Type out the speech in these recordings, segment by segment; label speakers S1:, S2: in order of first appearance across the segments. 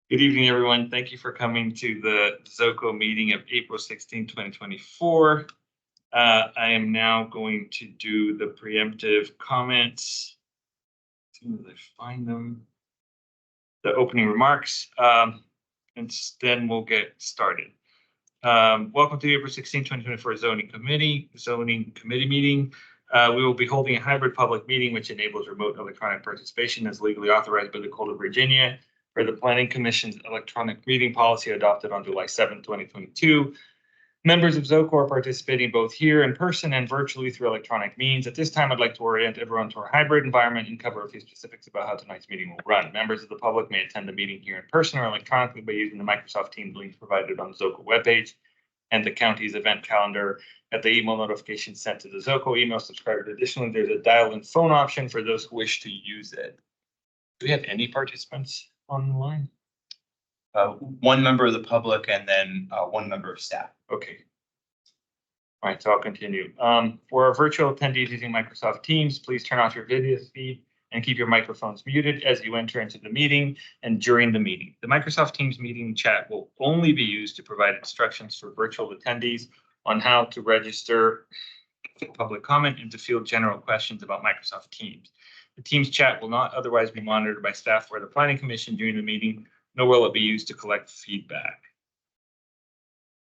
S1: Good evening, everyone. Thank you for coming to the ZOCO meeting of April 16, 2024. I am now going to do the preemptive comments. As soon as I find them, the opening remarks, and then we'll get started. Welcome to the April 16, 2024 Zoning Committee meeting. We will be holding a hybrid public meeting which enables remote electronic participation as legally authorized by the Code of Virginia for the Planning Commission's electronic meeting policy adopted on July 7, 2022. Members of ZOCO are participating both here in person and virtually through electronic means. At this time, I'd like to orient everyone to our hybrid environment and cover a few specifics about how tonight's meeting will run. Members of the public may attend the meeting here in person or electronically by using the Microsoft Teams links provided on the ZOCO webpage and the county's event calendar at the email notification sent to the ZOCO email subscriber. Additionally, there's a dial-in phone option for those who wish to use it. Do we have any participants online?
S2: One member of the public and then one member of staff.
S1: Okay. All right, so I'll continue. For our virtual attendees using Microsoft Teams, please turn off your video feed and keep your microphones muted as you enter into the meeting and during the meeting. The Microsoft Teams meeting chat will only be used to provide instructions for virtual attendees on how to register public comment and to field general questions about Microsoft Teams. The Teams chat will not otherwise be monitored by staff or the Planning Commission during the meeting, nor will it be used to collect feedback.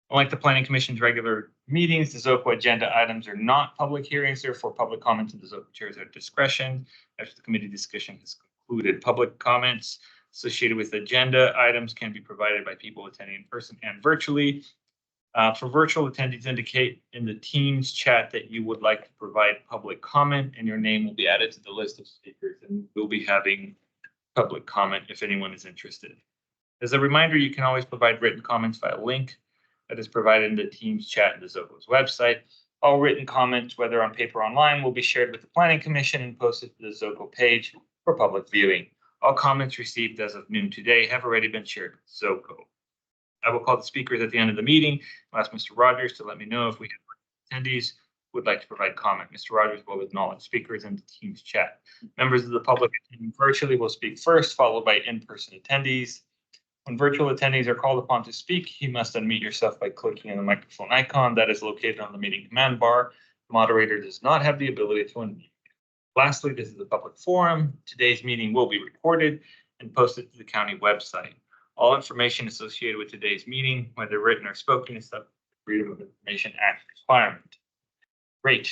S1: Unlike the Planning Commission's regular meetings, the ZOCO agenda items are not public hearings, therefore public comments in the ZOCO chairs at discretion. After the committee discussion has concluded, public comments associated with agenda items can be provided by people attending in person and virtually. For virtual attendees, indicate in the Teams chat that you would like to provide public comment, and your name will be added to the list of speakers, and we'll be having public comment if anyone is interested. As a reminder, you can always provide written comments via link that is provided in the Teams chat in the ZOCO's website. All written comments, whether on paper or online, will be shared with the Planning Commission and posted to the ZOCO page for public viewing. All comments received as of noon today have already been shared with ZOCO. I will call the speakers at the end of the meeting. I'll ask Mr. Rogers to let me know if we have attendees who would like to provide comment. Mr. Rogers will acknowledge speakers in the Teams chat. Members of the public attending virtually will speak first, followed by in-person attendees. When virtual attendees are called upon to speak, you must unmute yourself by clicking on the microphone icon that is located on the meeting command bar. The moderator does not have the ability to unmute. Lastly, this is a public forum. Today's meeting will be recorded and posted to the county website. All information associated with today's meeting, whether written or spoken, is subject to the Freedom of Information Act requirement. Great.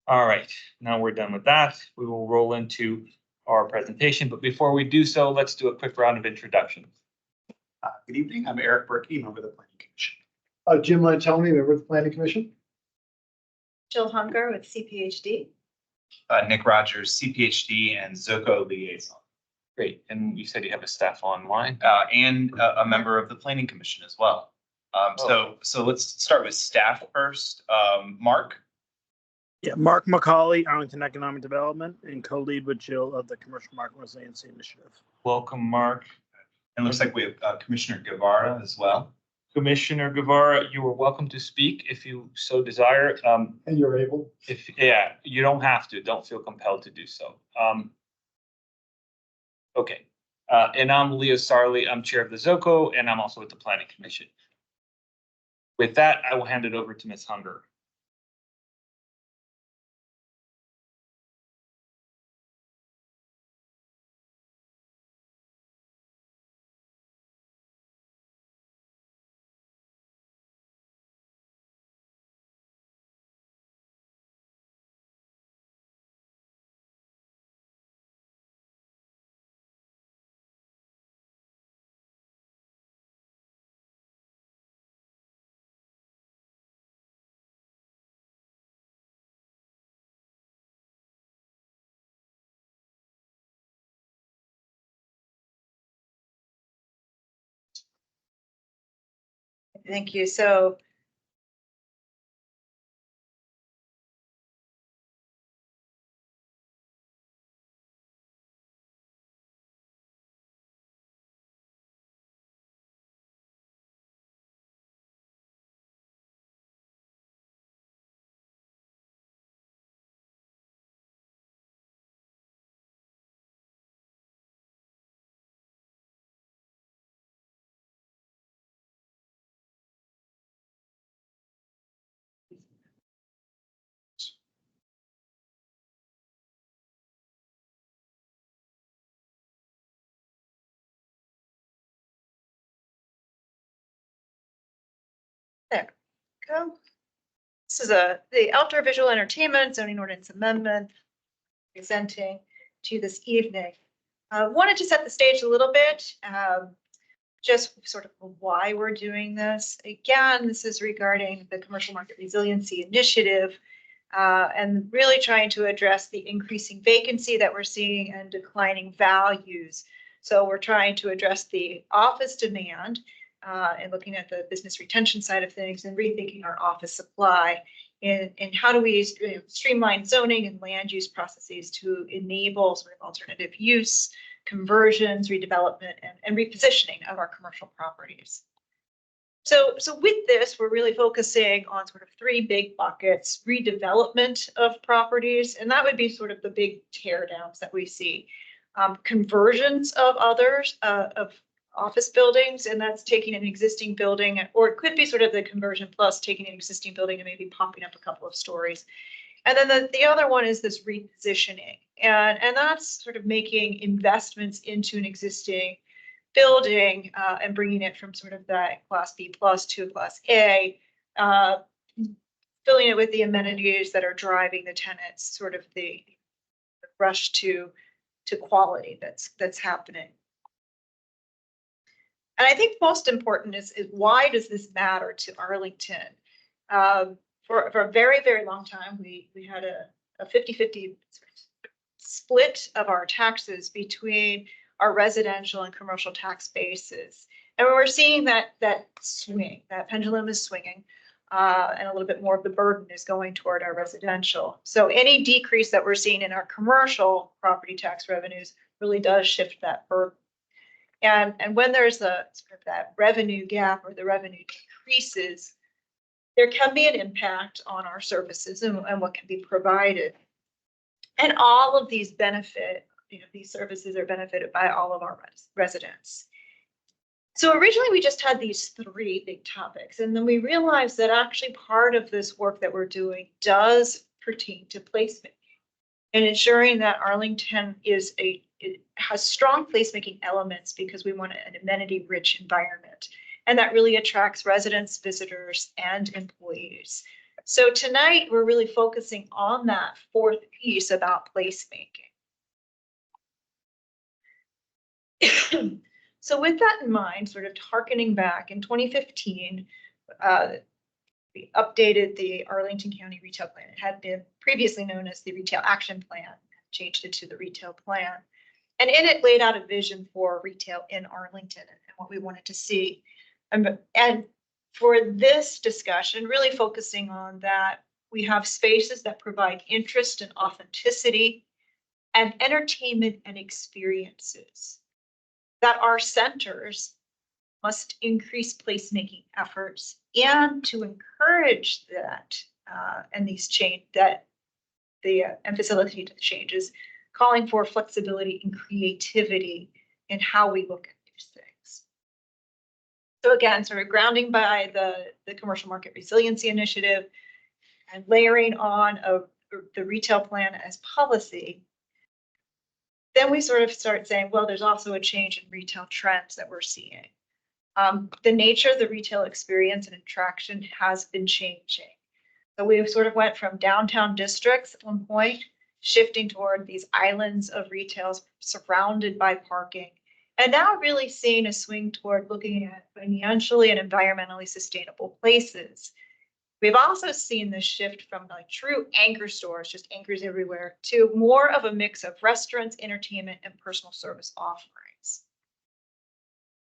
S1: All right, now we're done with that. We will roll into our presentation, but before we do so, let's do a quick round of introductions.
S3: Good evening. I'm Eric Berkey, member of the Planning Commission.
S4: Jim Lantelli, member of the Planning Commission.
S5: Jill Hunker with CPHD.
S2: Nick Rogers, CPHD and ZOCO liaison.
S1: Great, and you said you have a staff online?
S2: And a member of the Planning Commission as well. So let's start with staff first. Mark.
S6: Yeah, Mark McCauley, Arlington Economic Development, and co-lead with Jill of the Commercial Market Resiliency Initiative.
S1: Welcome, Mark.
S2: And looks like we have Commissioner Guevara as well.
S1: Commissioner Guevara, you are welcome to speak if you so desire.
S4: And you're able.
S1: Yeah, you don't have to. Don't feel compelled to do so. Okay, and I'm Leo Sarley. I'm chair of the ZOCO, and I'm also with the Planning Commission. With that, I will hand it over to Ms. Hunger.
S5: Thank you. So go. This is the outdoor visual entertainment zoning ordinance amendment presenting to you this evening. Wanted to set the stage a little bit, just sort of why we're doing this. Again, this is regarding the Commercial Market Resiliency Initiative, and really trying to address the increasing vacancy that we're seeing and declining values. So we're trying to address the office demand and looking at the business retention side of things and rethinking our office supply and how do we streamline zoning and land use processes to enable sort of alternative use, conversions, redevelopment, and repositioning of our commercial properties. So with this, we're really focusing on sort of three big buckets: redevelopment of properties, and that would be sort of the big tear downs that we see. Conversions of others, of office buildings, and that's taking an existing building, or it could be sort of the conversion plus taking an existing building and maybe popping up a couple of stories. And then the other one is this repositioning, and that's sort of making investments into an existing building and bringing it from sort of that class B plus to class A, filling it with the amenities that are driving the tenants, sort of the rush to quality that's happening. And I think most important is why does this matter to Arlington? For a very, very long time, we had a 50-50 split of our taxes between our residential and commercial tax bases. And we're seeing that swing, that pendulum is swinging, and a little bit more of the burden is going toward our residential. So any decrease that we're seeing in our commercial property tax revenues really does shift that burden. And when there's a sort of that revenue gap or the revenue decreases, there can be an impact on our services and what can be provided. And all of these benefit, these services are benefited by all of our residents. So originally we just had these three big topics, and then we realized that actually part of this work that we're doing does pertain to placement and ensuring that Arlington has strong placemaking elements because we want an amenity-rich environment, and that really attracts residents, visitors, and employees. So tonight we're really focusing on that fourth piece about placemaking. So with that in mind, sort of harkening back in 2015, we updated the Arlington County Retail Plan. It had been previously known as the Retail Action Plan, changed it to the Retail Plan. And in it laid out a vision for retail in Arlington and what we wanted to see. And for this discussion, really focusing on that, we have spaces that provide interest and authenticity and entertainment and experiences. That our centers must increase placemaking efforts and to encourage that and these and facilitate the changes, calling for flexibility and creativity in how we look at these things. So again, sort of grounding by the Commercial Market Resiliency Initiative and layering on the retail plan as policy, then we sort of start saying, well, there's also a change in retail trends that we're seeing. The nature of the retail experience and attraction has been changing. So we sort of went from downtown districts at one point, shifting toward these islands of retail surrounded by parking, and now really seeing a swing toward looking at financially and environmentally sustainable places. We've also seen this shift from like true anchor stores, just anchors everywhere, to more of a mix of restaurants, entertainment, and personal service offerings.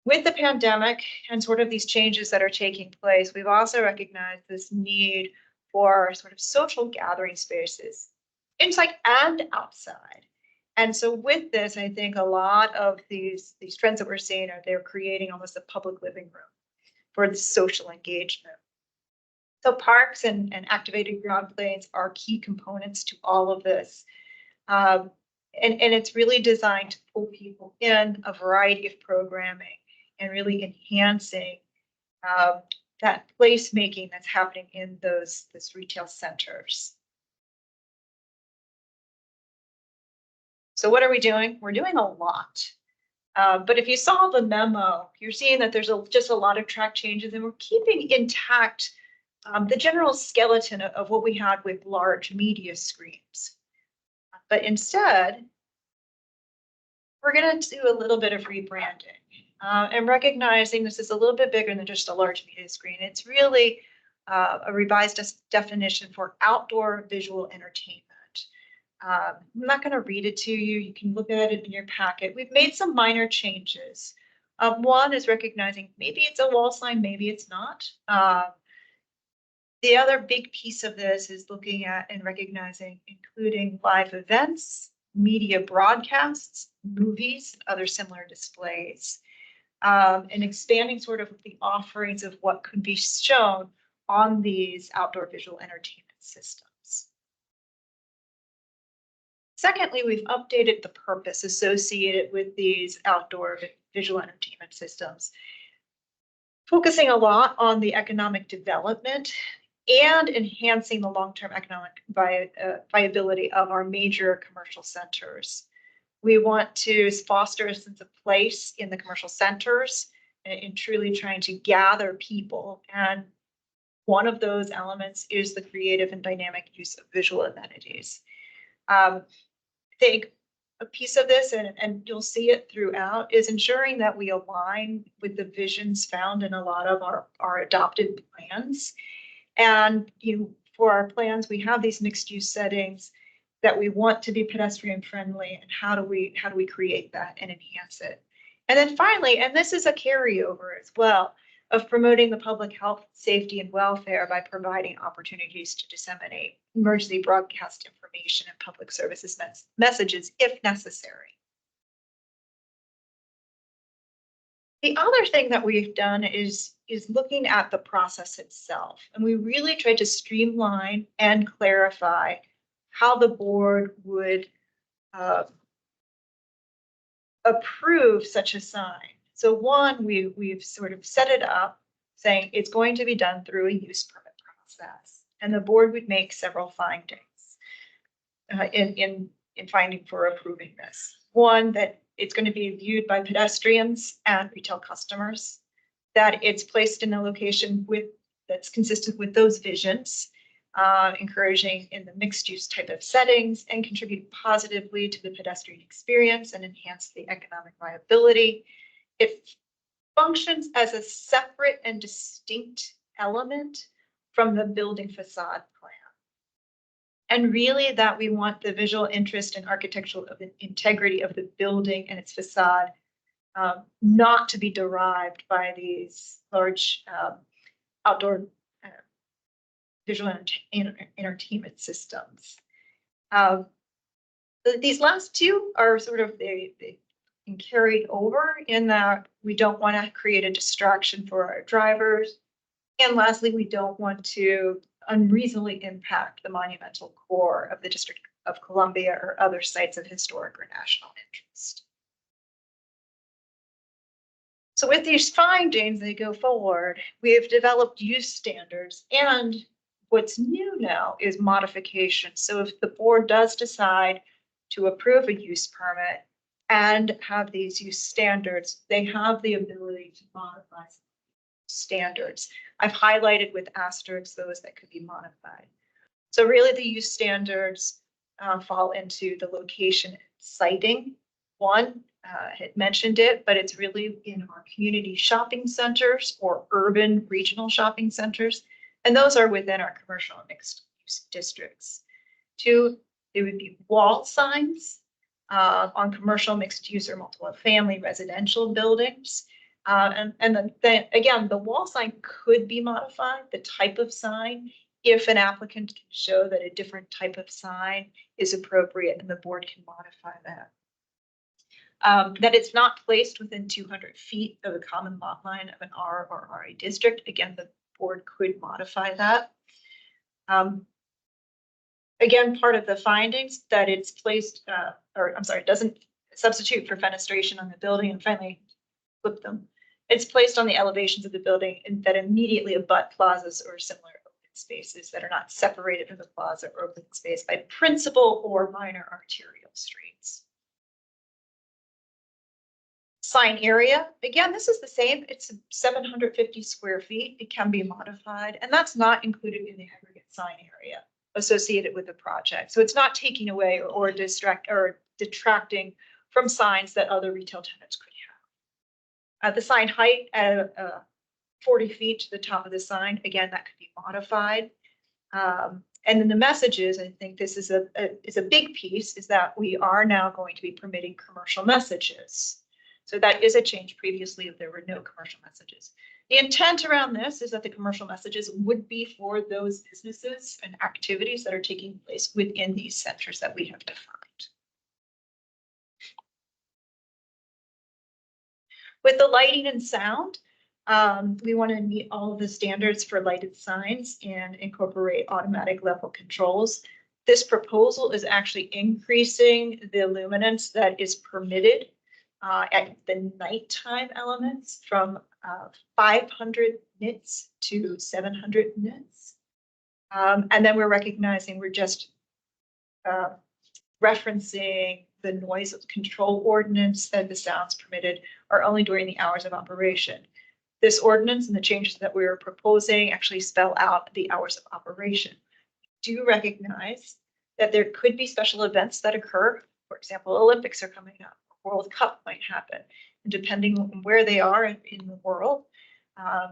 S5: With the pandemic and sort of these changes that are taking place, we've also recognized this need for sort of social gathering spaces, inside and outside. And so with this, I think a lot of these trends that we're seeing they're creating almost a public living room for the social engagement. So parks and activated ground planes are key components to all of this. And it's really designed to pull people in a variety of programming and really enhancing that placemaking that's happening in those retail centers. So what are we doing? We're doing a lot. But if you saw the memo, you're seeing that there's just a lot of track changes, and we're keeping intact the general skeleton of what we had with large media screens. But instead, we're going to do a little bit of rebranding and recognizing this is a little bit bigger than just a large media screen. It's really a revised definition for outdoor visual entertainment. I'm not going to read it to you. You can look at it in your packet. We've made some minor changes. One is recognizing maybe it's a wall sign, maybe it's not. The other big piece of this is looking at and recognizing, including live events, media broadcasts, movies, and other similar displays, and expanding sort of the offerings of what could be shown on these outdoor visual entertainment systems. Secondly, we've updated the purpose associated with these outdoor visual entertainment systems, focusing a lot on the economic development and enhancing the long-term economic viability of our major commercial centers. We want to foster a sense of place in the commercial centers and truly trying to gather people. And one of those elements is the creative and dynamic use of visual amenities. I think a piece of this, and you'll see it throughout, is ensuring that we align with the visions found in a lot of our adopted plans. And for our plans, we have these mixed use settings that we want to be pedestrian friendly, and how do we create that and enhance it? And then finally, and this is a carryover as well, of promoting the public health, safety, and welfare by providing opportunities to disseminate emergency broadcast information and public services messages if necessary. The other thing that we've done is looking at the process itself, and we really tried to streamline and clarify how the board would approve such a sign. So one, we've sort of set it up saying it's going to be done through a use permit process, and the board would make several findings in finding for approving this. One, that it's going to be viewed by pedestrians and retail customers, that it's placed in a location that's consistent with those visions, encouraging in the mixed use type of settings, and contribute positively to the pedestrian experience and enhance the economic viability. It functions as a separate and distinct element from the building facade plan. And really that we want the visual interest and architectural integrity of the building and its facade not to be derived by these large outdoor visual entertainment systems. These last two are sort of they carried over in that we don't want to create a distraction for our drivers. And lastly, we don't want to unreasonably impact the monumental core of the District of Columbia or other sites of historic or national interest. So with these findings, they go forward, we have developed use standards, and what's new now is modification. So if the board does decide to approve a use permit and have these use standards, they have the ability to modify standards. I've highlighted with asterisks those that could be modified. So really the use standards fall into the location and siting. One had mentioned it, but it's really in our community shopping centers or urban regional shopping centers. And those are within our commercial and mixed use districts. Two, there would be wall signs on commercial mixed use or multiple family residential buildings. And then again, the wall sign could be modified, the type of sign, if an applicant can show that a different type of sign is appropriate, and the board can modify that. That it's not placed within 200 feet of the common lot line of an R or RA district. Again, the board could modify that. Again, part of the findings that it's placed, it doesn't substitute for fenestration on the building, and finally flip them. It's placed on the elevations of the building that immediately abut plazas or similar open spaces that are not separated from the plaza or open space by principal or minor arterial streets. Sign area, again, this is the same. It's 750 square feet. It can be modified, and that's not included in the aggregate sign area associated with the project. So it's not taking away or detracting from signs that other retail tenants could have. The sign height at 40 feet to the top of the sign, again, that could be modified. And then the messages, I think this is a big piece, is that we are now going to be permitting commercial messages. So that is a change. Previously, there were no commercial messages. The intent around this is that the commercial messages would be for those businesses and activities that are taking place within these centers that we have defined. With the lighting and sound, we want to meet all of the standards for lighted signs and incorporate automatic level controls. This proposal is actually increasing the luminance that is permitted at the nighttime elements from 500 nits to 700 nits. And then we're recognizing we're just referencing the noise control ordinance that the sounds permitted are only during the hours of operation. This ordinance and the changes that we are proposing actually spell out the hours of operation. Do recognize that there could be special events that occur. For example, Olympics are coming up. World Cup might happen. And depending on where they are in the world,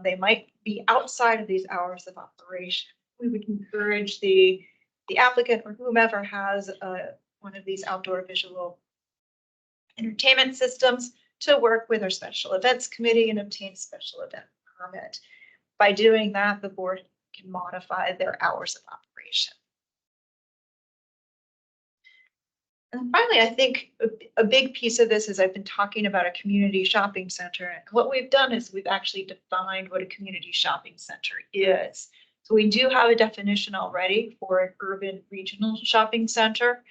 S5: they might be outside of these hours of operation. We would encourage the applicant or whomever has one of these outdoor visual entertainment systems to work with our special events committee and obtain special event permit. By doing that, the board can modify their hours of operation. And finally, I think a big piece of this is I've been talking about a community shopping center. And what we've done is we've actually defined what a community shopping center is. So we do have a definition already for an urban regional shopping center.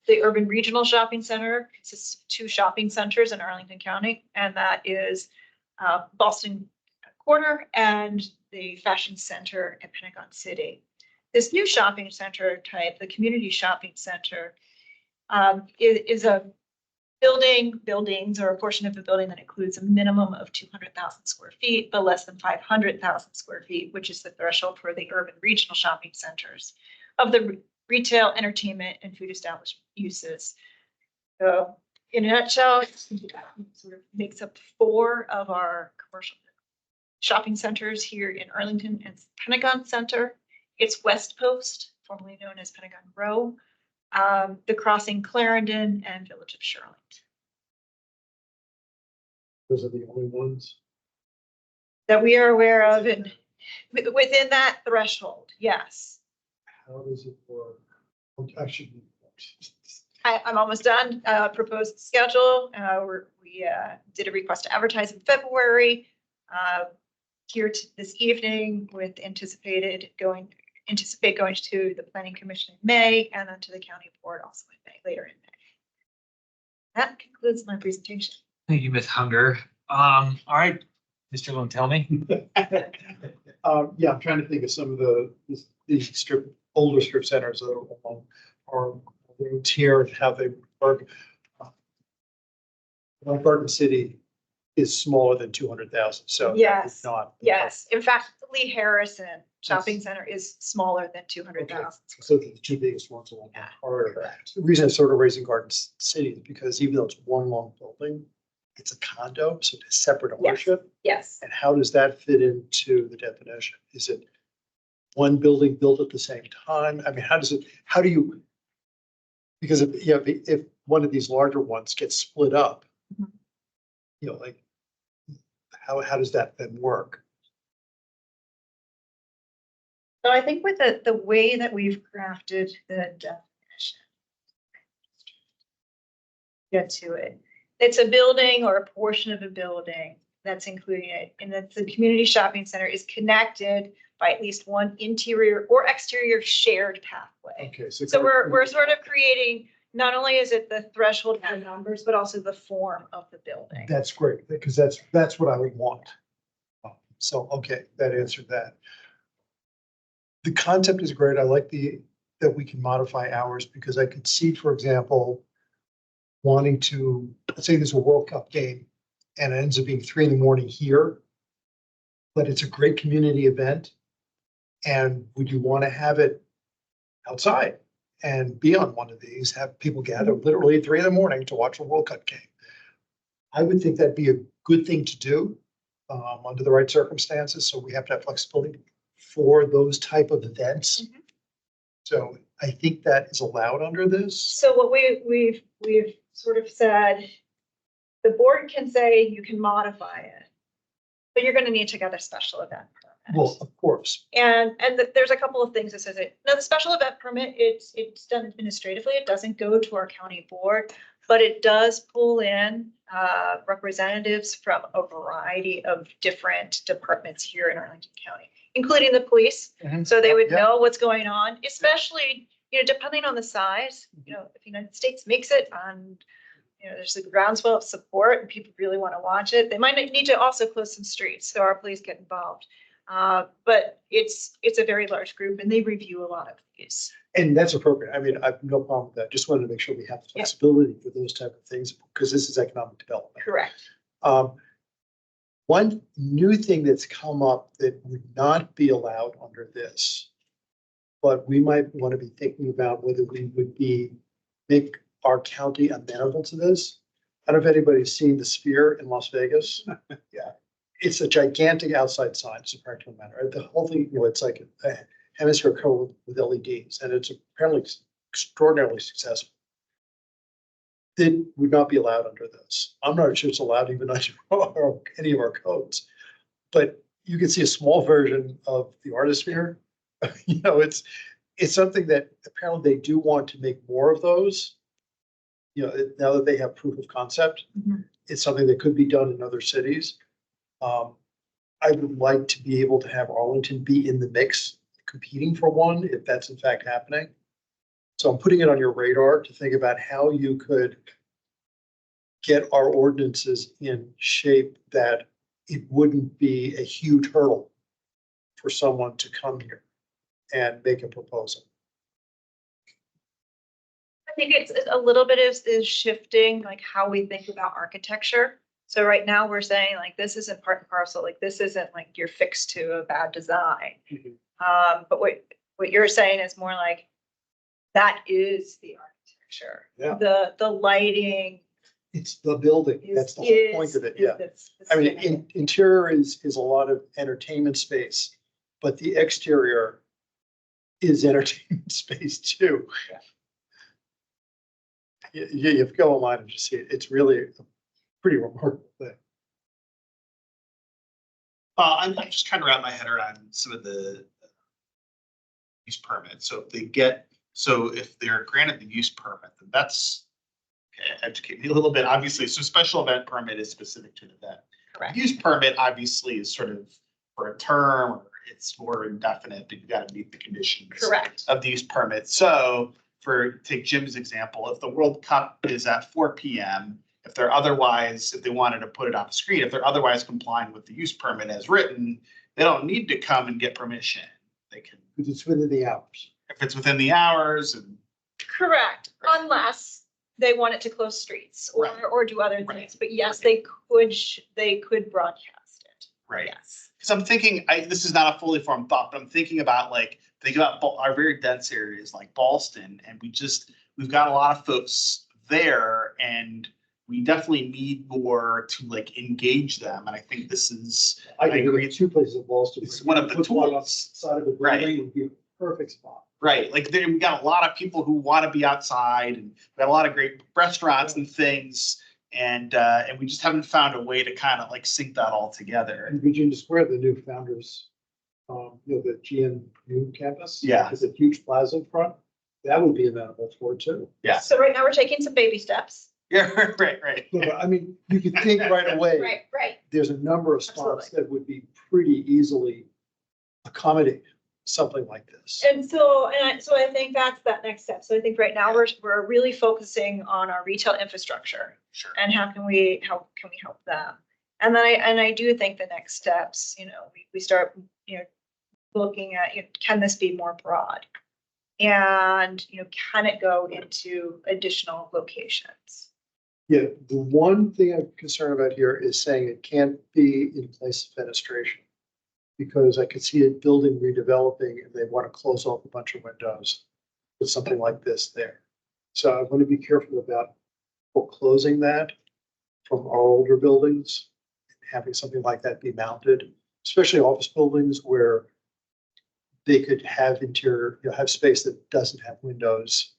S5: The urban regional shopping center consists of 2 shopping centers in Arlington County, and that is Boston Corner and the Fashion Center in Pentagon City. This new shopping center type, the community shopping center, is a buildings or a portion of the building that includes a minimum of 200,000 square feet, but less than 500,000 square feet, which is the threshold for the urban regional shopping centers of the retail, entertainment, and food establishment uses. So in a nutshell, it sort of makes up 4 of our commercial shopping centers here in Arlington and Pentagon Center. It's West Post, formerly known as Pentagon Row, the Crossing Clarendon, and Village of Shirlington.
S4: Those are the only ones.
S5: That we are aware of, and within that threshold, yes.
S4: How does it work? Actually,
S5: I'm almost done. Proposed schedule. We did a request to advertise in February. Here this evening with anticipate going to the Planning Commission in May and then to the County Board also in May, later in May. That concludes my presentation.
S1: Thank you, Ms. Hunger. All right, Mr. Lone, tell me.
S4: Yeah, I'm trying to think of some of these older strip centers that are roads here and how they work. Garden City is smaller than 200,000, so
S5: Yes.
S4: not.
S5: Yes, in fact, Lee Harrison Shopping Center is smaller than 200,000.
S4: So the 2 biggest ones along the
S5: Yeah,
S4: corridor.
S5: correct.
S4: The reason I'm sort of raising Garden City is because even though it's one long building, it's a condo, so it's separate ownership.
S5: Yes.
S4: And how does that fit into the definition? Is it one building built at the same time? I mean, how do you, because if one of these larger ones gets split up,
S5: Mhm.
S4: like, how does that then work?
S5: So I think with the way that we've crafted the definition, get to it. It's a building or a portion of a building that's including it, and that the community shopping center is connected by at least one interior or exterior shared pathway.
S4: Okay,
S5: So we're sort of creating, not only is it the threshold for numbers, but also the form of the building.
S4: That's great, because that's what I would want. So, okay, that answered that. The concept is great. I like that we can modify hours, because I could see, for example, wanting to, let's say there's a World Cup game and it ends up being 3 a.m. here, but it's a great community event. And would you want to have it outside and be on one of these, have people gather literally at 3 a.m. to watch a World Cup game? I would think that'd be a good thing to do under the right circumstances. So we have to have flexibility for those type of events.
S5: Mhm.
S4: So I think that is allowed under this.
S5: So what we've sort of said, the board can say you can modify it, but you're gonna need to get a special event permit.
S4: Well, of course.
S5: And there's a couple of things that says it. Now, the special event permit, it's done administratively. It doesn't go to our county board, but it does pull in representatives from a variety of different departments here in Arlington County, including the police.
S4: Mhm.
S5: So they would
S4: Yeah.
S5: know what's going on, especially, depending on the size, if the United States makes it on, there's a groundswell of support and people really want to watch it. They might need to also close some streets, so our police get involved. But it's a very large group and they review a lot of these.
S4: And that's appropriate. I mean, I've no problem with that. Just wanted to make sure we have
S5: Yeah.
S4: flexibility for those type of things because this is economic development.
S5: Correct.
S4: One new thing that's come up that would not be allowed under this, but we might want to be thinking about whether we would make our county amenable to this. I don't know if anybody's seen the Sphere in Las Vegas. Yeah. It's a gigantic outside sign, it's a practical matter. The whole thing, it's like a hemisphere covered with LEDs, and it's apparently extraordinarily successful. It would not be allowed under this. I'm not sure it's allowed even under any of our codes. But you can see a small version of the Artisphere. It's something that apparently they do want to make more of those. Now that they have proof of concept,
S5: Mhm.
S4: it's something that could be done in other cities. I would like to be able to have Arlington be in the mix, competing for one, if that's in fact happening. So I'm putting it on your radar to think about how you could get our ordinances in shape that it wouldn't be a huge hurdle for someone to come here and make a proposal.
S5: I think it's a little bit is shifting, like how we think about architecture. So right now we're saying like, this isn't part and parcel, like this isn't like you're fixed to a bad design.
S4: Mhm.
S5: But what you're saying is more like, that is the architecture.
S4: Yeah.
S5: The lighting
S4: It's the building.
S5: is.
S4: That's the whole point of it. Yeah. I mean, interior is a lot of entertainment space, but the exterior is entertainment space too.
S5: Yeah.
S4: You have to go online and just see it. It's really a pretty remarkable thing.
S3: I'm just trying to wrap my head around some of the use permits. So if they're granted the use permit, then that's, okay, educate me a little bit. Obviously, so special event permit is specific to an event.
S5: Correct.
S3: Use permit obviously is sort of for a term, or it's more indefinite, but you got to meet the conditions.
S5: Correct.
S3: Of the use permit. So take Jim's example, if the World Cup is at 4 p.m., if they wanted to put it on the screen, if they're otherwise complying with the use permit as written, they don't need to come and get permission. They can,
S4: Because it's within the hours.
S3: if it's within the hours and.
S5: Correct, unless they wanted to close streets
S3: Right.
S5: or do other
S3: Right.
S5: things. But yes,
S3: Right.
S5: they could broadcast it.
S3: Right.
S5: Yes.
S3: Because I'm thinking, this is not a fully formed thought, but I'm thinking about our very dense areas like Ballston, and we've got a lot of folks there, and we definitely need more to engage them. And I think this is,
S4: I
S3: agree.
S4: agree. Two places of Boston.
S3: It's one of the
S4: Put one on the
S3: tools.
S4: side of the
S3: Right.
S4: building would be a perfect spot.
S3: right, we got a lot of people who want to be outside, and we got a lot of great restaurants and things. And we just haven't found a way to kind of sync that all together.
S4: And Virginia Square, the new founders, the GNU campus.
S3: Yeah.
S4: Is a huge plaza in front. That would be amenable for it too.
S3: Yeah.
S5: So right now we're taking some baby steps.
S3: Yeah, right.
S4: No, but I mean, you could think right away.
S5: Right.
S4: There's a number of spots
S5: Absolutely.
S4: that would be pretty easily accommodate something like this.
S5: And so I think that's that next step. So I think right now we're really focusing on our retail infrastructure
S3: Sure.
S5: and how can we help them? And then I do think the next steps, we start, looking at, can this be more broad? And, can it go into additional locations?
S4: Yeah, the one thing I'm concerned about here is saying it can't be in place of fenestration. Because I could see a building redeveloping and they want to close off a bunch of windows with something like this there. So I want to be careful about foreclosing that from our older buildings, having something like that be mounted, especially office buildings where they could have interior, have space that doesn't have windows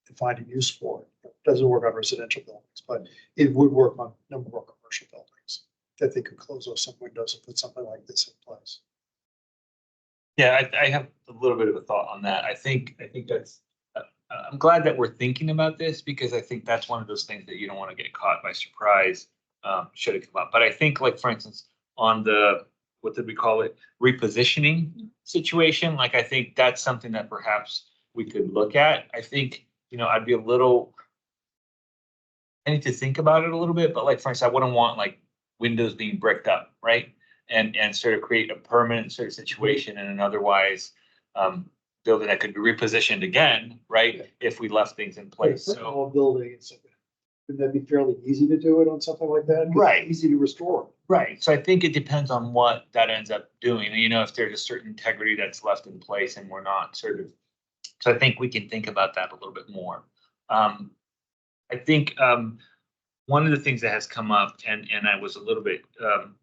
S4: and find a use for it. It doesn't work on residential buildings, but it would work on a number of commercial buildings that they could close off some windows and put something like this in place.
S1: Yeah, I have a little bit of a thought on that. I think that's, I'm glad that we're thinking about this because I think that's one of those things that you don't want to get caught by surprise, should it come up. But I think like, for instance, on the, what did we call it? Repositioning situation, like, I think that's something that perhaps we could look at. I think, I'd be I need to think about it a little bit, but like, for instance, I wouldn't want like windows being bricked up, right? And sort of create a permanent sort of situation in an otherwise building that could be repositioned again, right? If we left things in place.
S4: For
S1: So,
S4: all building, wouldn't that be fairly easy to do it on something like that? 'Cause it's
S1: Right.
S4: Easy to restore.
S1: right. So I think it depends on what that ends up doing. If there's a certain integrity that's left in place and we're not sort of, so I think we can think about that a little bit more. I think one of the things that has come up, and I was a little bit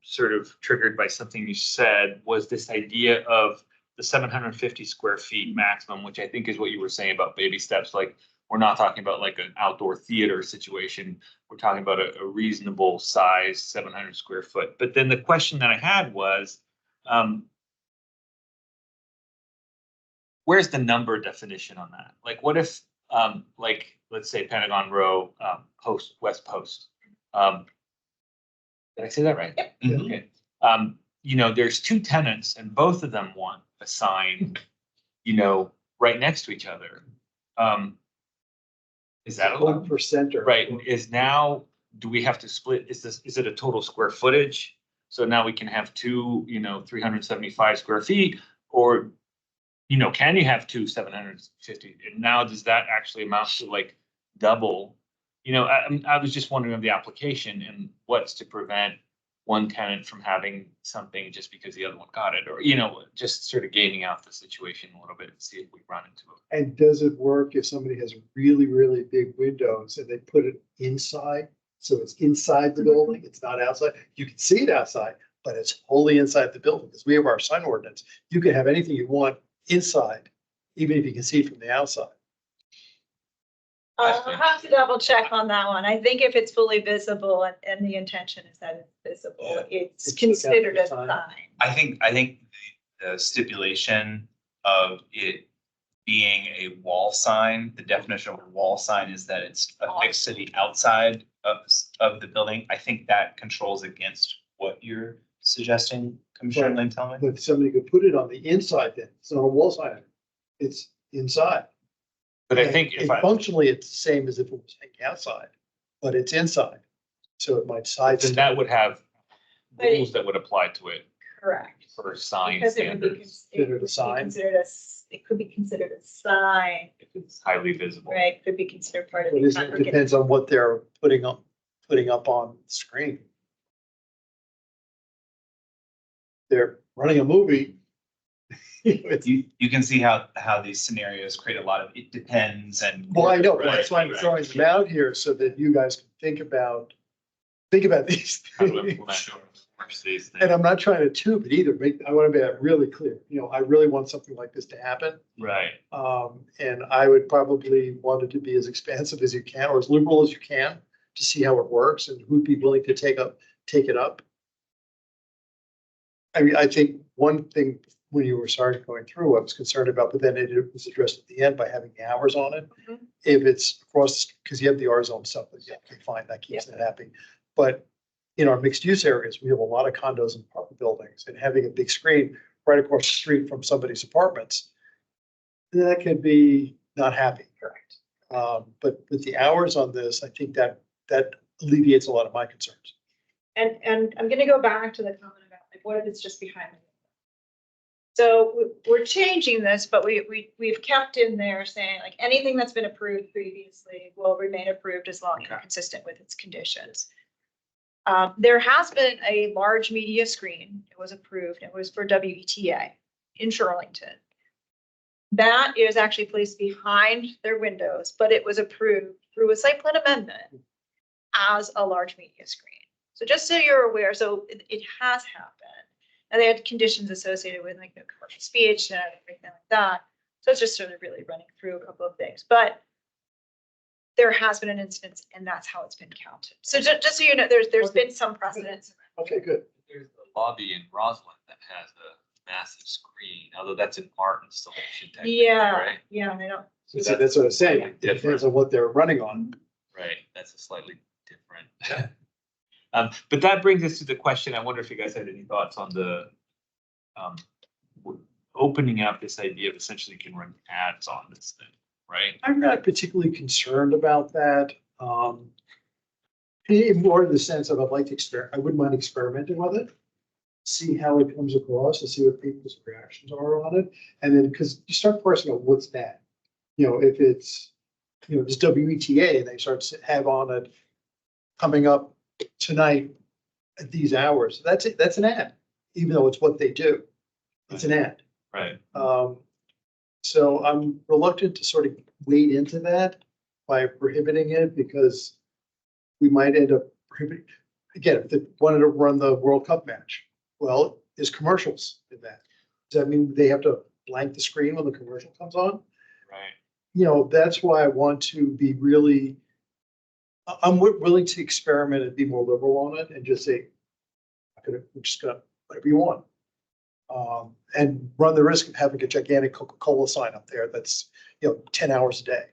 S1: sort of triggered by something you said, was this idea of the 750 square feet maximum, which I think is what you were saying about baby steps. Like, we're not talking about like an outdoor theater situation. We're talking about a reasonable size, 700 square foot. But then the question that I had was, where's the number definition on that? Like, what if, like, let's say Pentagon Row, West Post. Did I say that right?
S2: Mhm.
S1: Okay. There's two tenants and both of them want a sign, right next to each other. Is that allowed?
S4: 1% or.
S1: Right, do we have to split, is it a total square footage? So now we can have two, 375 square feet, or, can you have two 750? And now does that actually amount to like double? I was just wondering of the application and what's to prevent one tenant from having something just because the other one got it, or, just sort of gaming out the situation a little bit and see if we run into it.
S4: And does it work if somebody has really, really big windows and they put it inside? So it's inside the building, it's not outside. You can see it outside, but it's wholly inside the building because we have our sign ordinance. You can have anything you want inside, even if you can see it from the outside.
S5: I'll have to double check on that one. I think if it's fully visible and the intention is that it's visible, it's
S4: It's
S5: considered a
S4: a sign.
S5: sign.
S2: I think the stipulation of it being a wall sign, the definition of a wall sign is that it's affixed to the outside of the building. I think that controls against what you're suggesting, Commissioner
S4: Right.
S2: Lintelman.
S4: But somebody could put it on the inside then. It's not a wall sign. It's inside.
S1: But I think if
S4: Functionally, it's the same as if it was hanging outside, but it's inside. So it might size.
S1: then that would have
S5: But it-
S1: rules that would apply to it
S5: Correct.
S1: for sign
S5: Because it would be,
S1: standards,
S4: Considered a sign?
S5: it could be considered a sign,
S1: if it's highly visible.
S5: right? Could be considered part of
S4: But
S5: the.
S4: it
S5: congregate.
S4: depends on what they're putting up on the screen. They're running a movie. It's-
S2: You can see how these scenarios create a lot of, it depends and.
S4: Well, I know, but
S1: Right,
S4: that's why I'm
S1: right.
S4: throwing them out here so that you guys can think about these
S1: How to
S4: things.
S1: implement these things.
S4: And I'm not trying to tube it either. I want to be really clear. I really want something like this to happen.
S1: Right.
S4: And I would probably want it to be as expansive as you can, or as liberal as you can, to see how it works and who'd be willing to take it up. I mean, I think one thing when you were going through, I was concerned about, but then it was addressed at the end by having the hours on it.
S5: Mhm.
S4: If it's across, because you have the R zone stuff, but yeah, okay, fine, that keeps it happy. But in our mixed use areas, we have a lot of condos and apartment buildings, and having a big screen right across the street from somebody's apartments, that could be not happy.
S5: Correct.
S4: But with the hours on this, I think that alleviates a lot of my concerns.
S5: And I'm gonna go back to the comment about like, what if it's just behind the window? So we're changing this, but we've kept in there saying like anything that's been approved previously will remain approved as long as
S3: Okay.
S5: consistent with its conditions. There has been a large media screen. It was approved. It was for WETA in Arlington. That is actually placed behind their windows, but it was approved through a site plan amendment as a large media screen. So just so you're aware, so it has happened. And they had conditions associated with like no commercial speech and everything like that. So it's just sort of really running through a couple of things, but there has been an instance and that's how it's been counted. So just so you know, there's
S4: Okay.
S5: been some precedence.
S4: Okay, good.
S7: There's the lobby in Roslyn that has a massive screen, although that's an art installation technically,
S5: Yeah,
S7: right?
S5: yeah, I know.
S4: So that's what I'm saying. It
S7: Different.
S4: depends on what they're running on.
S7: Right, that's a slightly different.
S1: But that brings us to the question. I wonder if you guys had any thoughts on the opening up this idea of essentially you can run ads on this thing, right?
S4: I'm not particularly concerned about that. More in the sense of I'd like to I wouldn't mind experimenting with it. See how it comes across and see what people's reactions are on it. And then, because you start parsing out what's bad. If it's, just WETA, and they start to have on it coming up tonight at these hours, that's it, that's an ad, even though it's what they do. It's an ad.
S1: Right.
S4: So I'm reluctant to sort of wade into that by prohibiting it because we might end up prohibiting, again, if they wanted to run the World Cup match, well, there's commercials in that. Does that mean they have to blank the screen when the commercial comes on?
S1: Right.
S4: That's why I want to be really, I'm willing to experiment and be more liberal on it and just say, we're just gonna, whatever you want. And run the risk of having a gigantic Coca-Cola sign up there that's, 10 hours a day.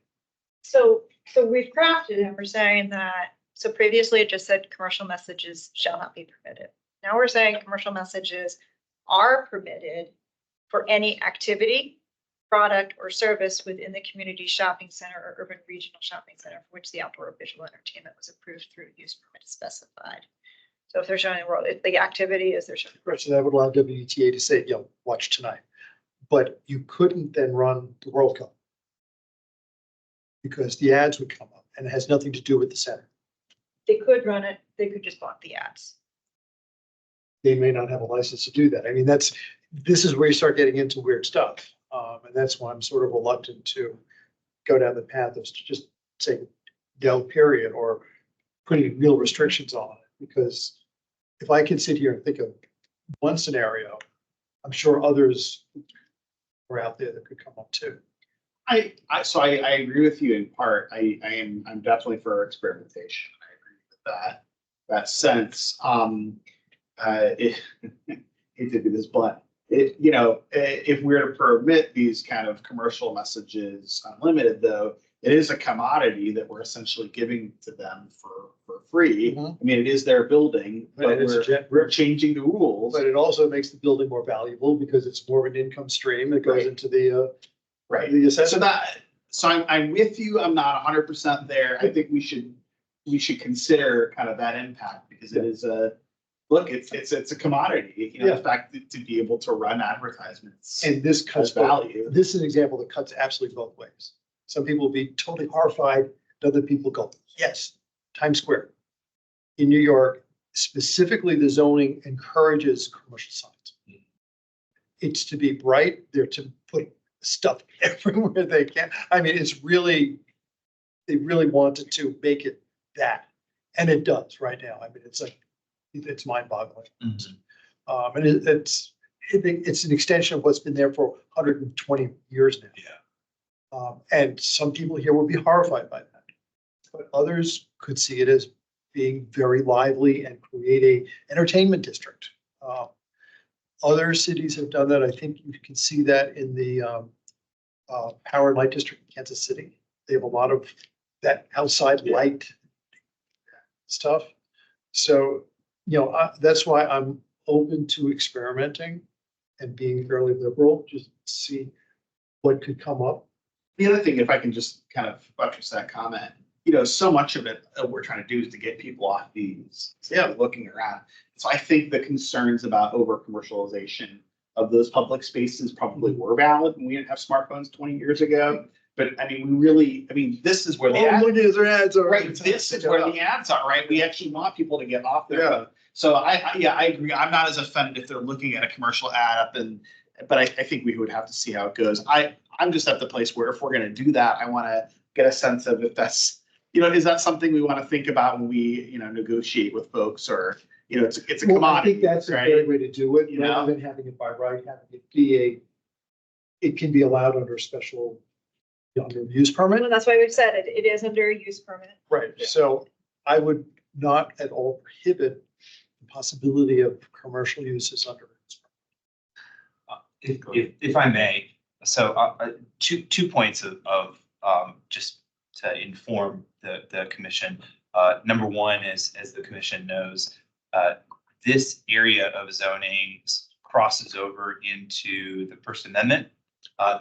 S5: So we've crafted and we're saying that, so previously it just said commercial messages shall not be permitted. Now we're saying commercial messages are permitted for any activity, product or service within the community shopping center or urban regional shopping center for which the outdoor visual entertainment was approved through use permit specified. So if they're showing the world, if the activity is they're showing.
S4: Right, so that would allow WTA to say, watch tonight. But you couldn't then run the World Cup because the ads would come up and it has nothing to do with the center.
S5: They could run it, they could just block the ads.
S4: They may not have a license to do that. I mean, this is where you start getting into weird stuff. And that's why I'm sort of reluctant to go down the path of just saying no, period, or putting real restrictions on it. Because if I can sit here and think of one scenario, I'm sure others are out there that could come up too.
S3: I agree with you in part. I'm definitely for experimentation. I agree with that sense. Hate to be this blunt. If we're to permit these kind of commercial messages unlimited, though, it is a commodity that we're essentially giving to them for free.
S4: Mhm.
S3: I mean, it is their building, but
S4: And it's
S3: we're changing the rules.
S4: But it also makes the building more valuable because it's more of an income stream that goes
S3: Right.
S4: into the
S3: Right.
S4: the assessment.
S3: So I'm with you. I'm not 100% there. I think we should consider kind of that impact because it is it's a commodity.
S4: Yeah.
S3: The fact that to be able to run advertisements
S4: And this
S3: has
S4: cuts
S3: value.
S4: This is an example that cuts absolutely both ways. Some people will be totally horrified, and other people go, yes, Times Square. In New York, specifically the zoning encourages commercial signs. It's to be bright, they're to put stuff everywhere they can. I mean, they really wanted to make it that. And it does right now. I mean, it's mind boggling.
S7: Mhm.
S4: And it's an extension of what's been there for 120 years now.
S7: Yeah.
S4: And some people here will be horrified by that, but others could see it as being very lively and create a entertainment district. Other cities have done that. I think you can see that in the Power and Light District in Kansas City. They have a lot of that outside light stuff. So, that's why I'm open to experimenting and being fairly liberal, just to see what could come up.
S3: The other thing, if I can just kind of buttress that comment, so much of it we're trying to do is to get people off these, looking around. So I think the concerns about over commercialization of those public spaces probably were valid when we didn't have smartphones 20 years ago. But I mean, this is where the
S4: Oh,
S3: ads,
S4: look at their ads are.
S3: right, this is where the ads are, right? We actually want people to get off their phone. So I agree. I'm not as offended if they're looking at a commercial ad up but I think we would have to see how it goes. I'm just at the place where if we're gonna do that, I wanna get a sense of if that's, is that something we wanna think about when we, negotiate with folks, or, it's a
S4: Well, I
S3: commodity,
S4: think that's a
S3: right?
S4: great way to do it,
S3: You know?
S4: rather than having it by right, having it be it can be allowed under special, under use permit.
S5: Well, that's why we've said it is under a use permit.
S4: Right, so I would not at all prohibit the possibility of commercial uses under.
S2: If I may, so two points of just to inform the commission. Number one is, as the commission knows, this area of zoning crosses over into the First Amendment.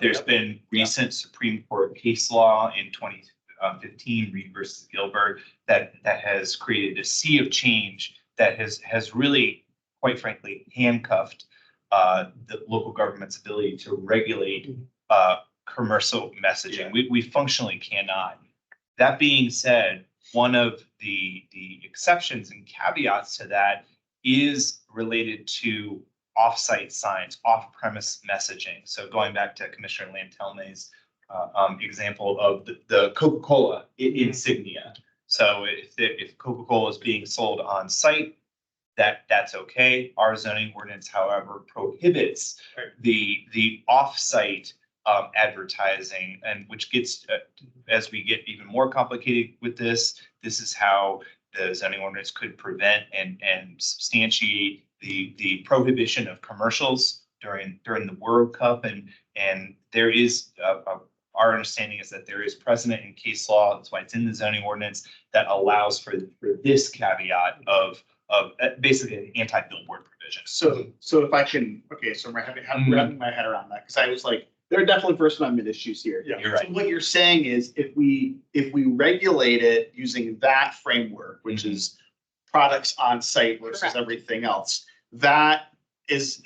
S2: There's been recent Supreme Court case law in 2015, Reed versus Gilbert, that has created a sea of change that has really, quite frankly, handcuffed the local government's ability to regulate commercial messaging. We functionally cannot. That being said, one of the exceptions and caveats to that is related to off-site signs, off-premise messaging. So going back to Commissioner Lantelme's example of the Coca-Cola insignia. So if Coca-Cola is being sold on site, that's okay. Our zoning ordinance, however, prohibits the off-site advertising, and which gets, as we get even more complicated with this is how the zoning ordinance could prevent and substantiate the prohibition of commercials during the World Cup. And there is our understanding is that there is precedent in case law, that's why it's in the zoning ordinance, that allows for this caveat of basically an anti-billboard provision.
S3: So if I can, okay, so I'm wrapping my head around that, because I was like, there are definitely First Amendment issues here.
S4: Yeah.
S2: You're right.
S3: So what you're saying is if we regulate it using that framework, which is products on site versus
S5: Correct.
S3: everything else, that is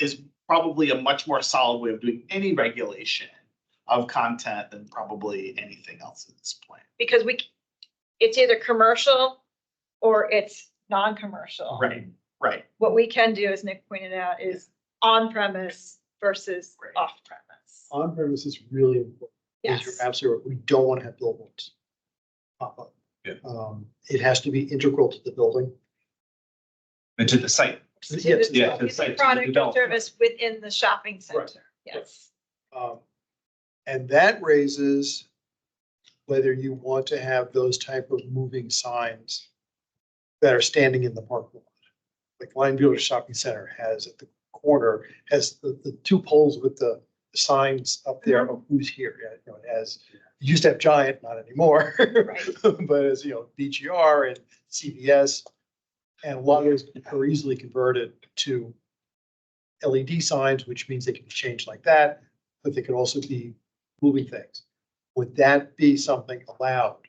S3: probably a much more solid way of doing any regulation of content than probably anything else at this point.
S5: Because it's either commercial or it's non-commercial.
S3: Right.
S5: What we can do, as Nick pointed out, is on-premise versus
S3: Right.
S5: off-premise.
S4: On premise is really important. Yes,
S5: Yes.
S4: you're absolutely right. We don't want to have billboards pop up.
S2: Yeah.
S4: It has to be integral to the building.
S2: And to the site.
S4: Yes,
S2: yeah,
S5: It's
S2: to
S5: a
S2: the
S5: product or
S2: development.
S5: service within the shopping
S4: Right.
S5: center. Yes.
S4: And that raises whether you want to have those type of moving signs that are standing in the parking lot. Like Lion Village Shopping Center has at the corner, has the two poles with the signs up there of who's here. Yeah, it has, it used to have Giant, not anymore.
S5: Right.
S4: But as BGR and CVS, and a lot of those are easily converted to LED signs, which means they can be changed like that, but they could also be moving things. Would that be something allowed?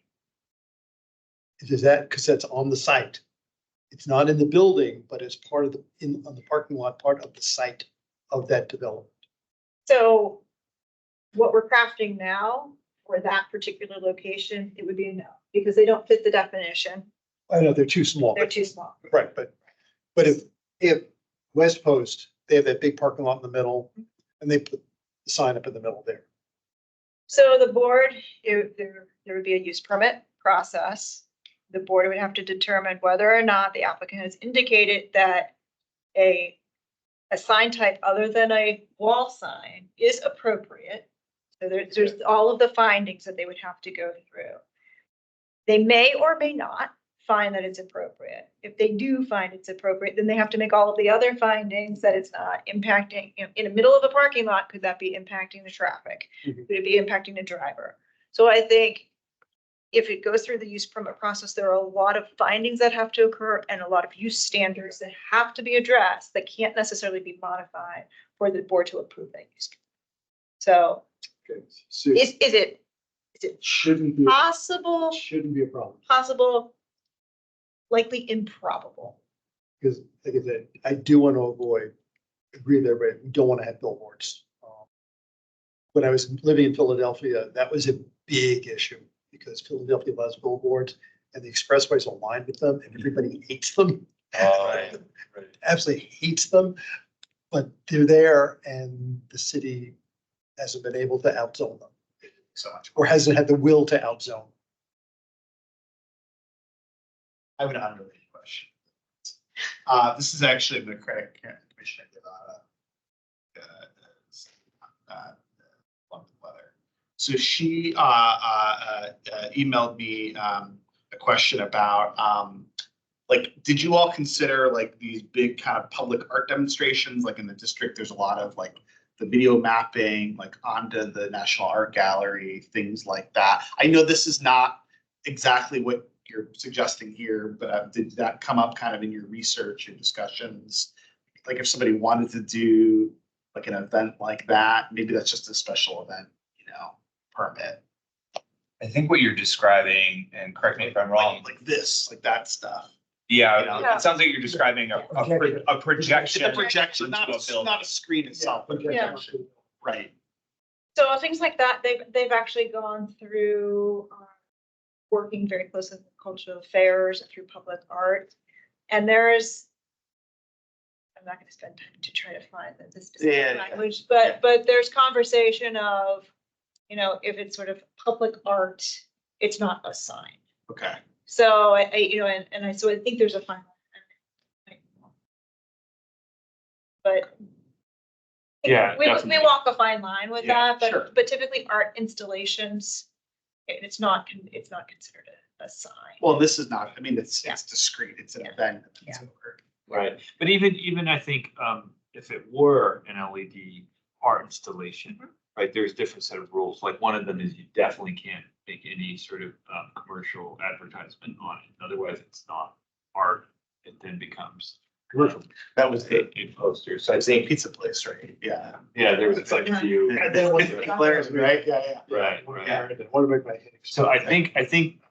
S4: Is that, because that's on the site? It's not in the building, but it's part of on the parking lot, part of the site of that development.
S5: So what we're crafting now for that particular location, it would be a no, because they don't fit the definition.
S4: I know they're too small.
S5: They're too small.
S4: Right, but if West Post, they have that big parking lot in the middle, and they put the sign up in the middle there.
S5: So the board, there would be a use permit process. The board would have to determine whether or not the applicant has indicated that a sign type other than a wall sign is appropriate. So there's all of the findings that they would have to go through. They may or may not find that it's appropriate. If they do find it's appropriate, then they have to make all of the other findings that it's not impacting, in the middle of a parking lot, could that be impacting the traffic?
S4: Mhm.
S5: Could it be impacting the driver? So I think if it goes through the use permit process, there are a lot of findings that have to occur and a lot of use standards that have to be addressed that can't necessarily be modified for the board to approve that use. So
S4: Okay, so
S5: is it
S4: shouldn't be,
S5: possible,
S4: shouldn't be a problem,
S5: likely improbable?
S4: because like I said, I do want to avoid agree there, but we don't want to have billboards. When I was living in Philadelphia, that was a big issue because Philadelphia loves billboards and the expressways aligned with them and everybody hates them.
S7: Right, right.
S4: Absolutely hates them, but they're there and the city hasn't been able to outzone them
S3: So much.
S4: or hasn't had the will to outzone.
S3: I have an unrelated question. This is actually the credit commission. So she emailed me a question about like, did you all consider like these big kind of public art demonstrations? Like in the district, there's a lot of like the video mapping, like onto the National Art Gallery, things like that. I know this is not exactly what you're suggesting here, but did that come up kind of in your research and discussions? Like if somebody wanted to do like an event like that, maybe that's just a special event, permit.
S2: I think what you're describing, and correct me if I'm wrong,
S3: Like this, like that stuff.
S2: yeah,
S5: Yeah.
S2: it sounds like you're describing a projection.
S3: It's a projection,
S2: into
S3: not
S2: a building.
S3: not a screen itself, but a
S5: Yeah.
S3: projection. Right.
S5: So things like that, they've actually gone through working very closely with cultural affairs and through public art. And I'm not gonna spend time to try to find the specific
S3: Yeah.
S5: language, but there's conversation of, if it's sort of public art, it's not a sign.
S3: Okay.
S5: So I so I think there's a fine line. But
S1: Yeah,
S5: we
S1: definitely.
S5: walk a fine line with
S3: Yeah,
S5: that,
S3: sure.
S5: but typically art installations, it's not considered a sign.
S3: Well, this is not, I mean, it's
S5: Yeah.
S3: discrete, it's an
S5: Yeah.
S3: event.
S5: Yeah.
S1: Right, but even I think, if it were an LED art installation, right, there's different set of rules. Like one of them is you definitely can't make any sort of, commercial advertisement on it. Otherwise, it's not art. It then becomes commercial.
S3: That was the
S1: A poster. So I
S3: same
S1: think,
S3: pizza place, right? Yeah.
S1: yeah, there was like a few.
S3: And then one declares, right? Yeah, yeah.
S1: Right,
S4: Want
S1: right.
S4: to make my head
S1: So I think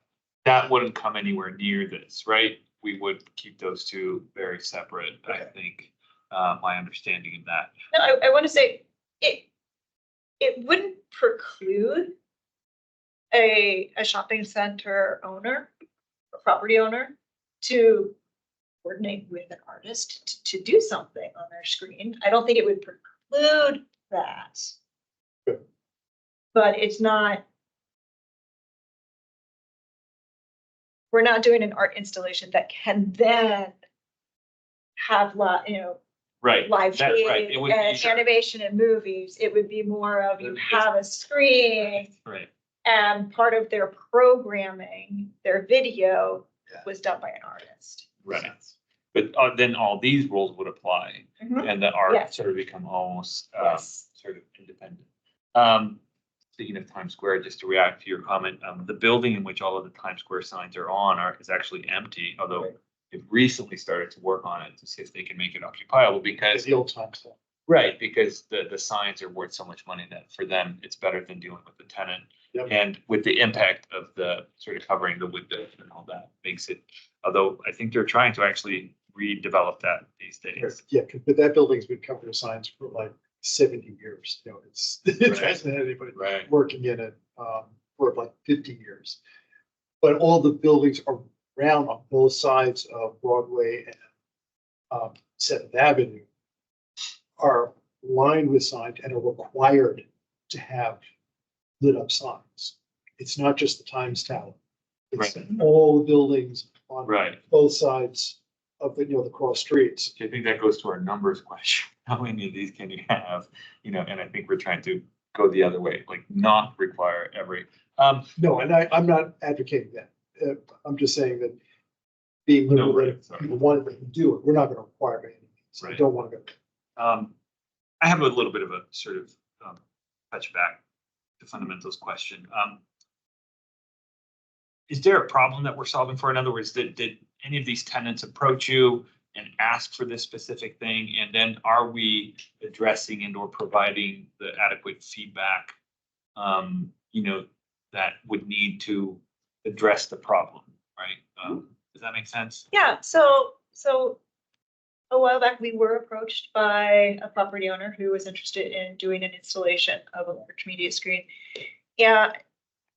S1: that wouldn't come anywhere near this, right? We would keep those two very separate, I think, my understanding of that.
S5: No, I want to say it wouldn't preclude a shopping center owner, or property owner, to coordinate with an artist to do something on their screen. I don't think it would preclude that.
S4: Good.
S5: But it's not. We're not doing an art installation that can then have
S1: Right.
S5: live
S1: that- right,
S5: feed
S1: it would be-
S5: and animation and movies. It would be more of you have a screen
S1: Right,
S5: and part of their programming, their video
S3: Yeah.
S5: was done by an artist.
S1: right. But then all these rules would apply and the art
S5: Yes.
S1: sort of become almost,
S5: Yes.
S1: sort of independent. Speaking of Times Square, just to react to your comment, the building in which all of the Times Square signs are on is actually empty, although
S4: Right.
S1: they've recently started to work on it to see if they can make it occupiable because,
S4: the old time stuff.
S1: right, because the signs are worth so much money that for them, it's better than dealing with the tenant.
S4: Yep.
S1: And with the impact of the sort of covering the windows and all that makes it, although I think they're trying to actually redevelop that these days.
S4: Yeah, but that building's been covered with signs for like 70 years. It hasn't had anybody
S1: Right.
S4: working in it for like 50 years. But all the buildings around on both sides of Broadway and 7th Avenue are lined with signs and are required to have lit up signs. It's not just the Times Tower. It's all the buildings on
S1: Right.
S4: both sides of the cross streets.
S1: I think that goes to our numbers question. How many of these can you have? And I think we're trying to go the other way, like not require every,
S4: No, and I'm not advocating that. I'm just saying that being
S1: No,
S4: liberal,
S1: right,
S4: if
S1: sorry.
S4: people want to do it, we're not going to require it. I
S1: Right.
S4: don't want to go.
S1: I have a little bit of a sort of touch back to fundamentals question. Is there a problem that we're solving for? In other words, did any of these tenants approach you and ask for this specific thing? And then are we addressing and or providing the adequate feedback, that would need to address the problem, right? Does that make sense?
S5: Yeah, so a a while back, we were approached by a property owner who was interested in doing an installation of a large media screen. Yeah,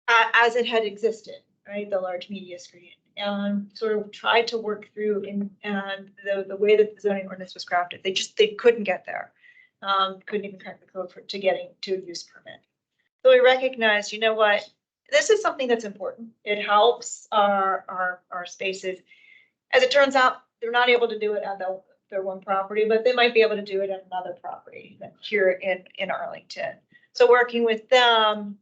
S5: as it had existed, right, the large media screen, and sort of tried to work through and the way that the zoning ordinance was crafted, they couldn't get there. Couldn't even crack the code to getting to a use permit. So we recognized, you know what, this is something that's important. It helps our spaces. As it turns out, they're not able to do it at their one property, but they might be able to do it at another property here in Arlington. So working with them,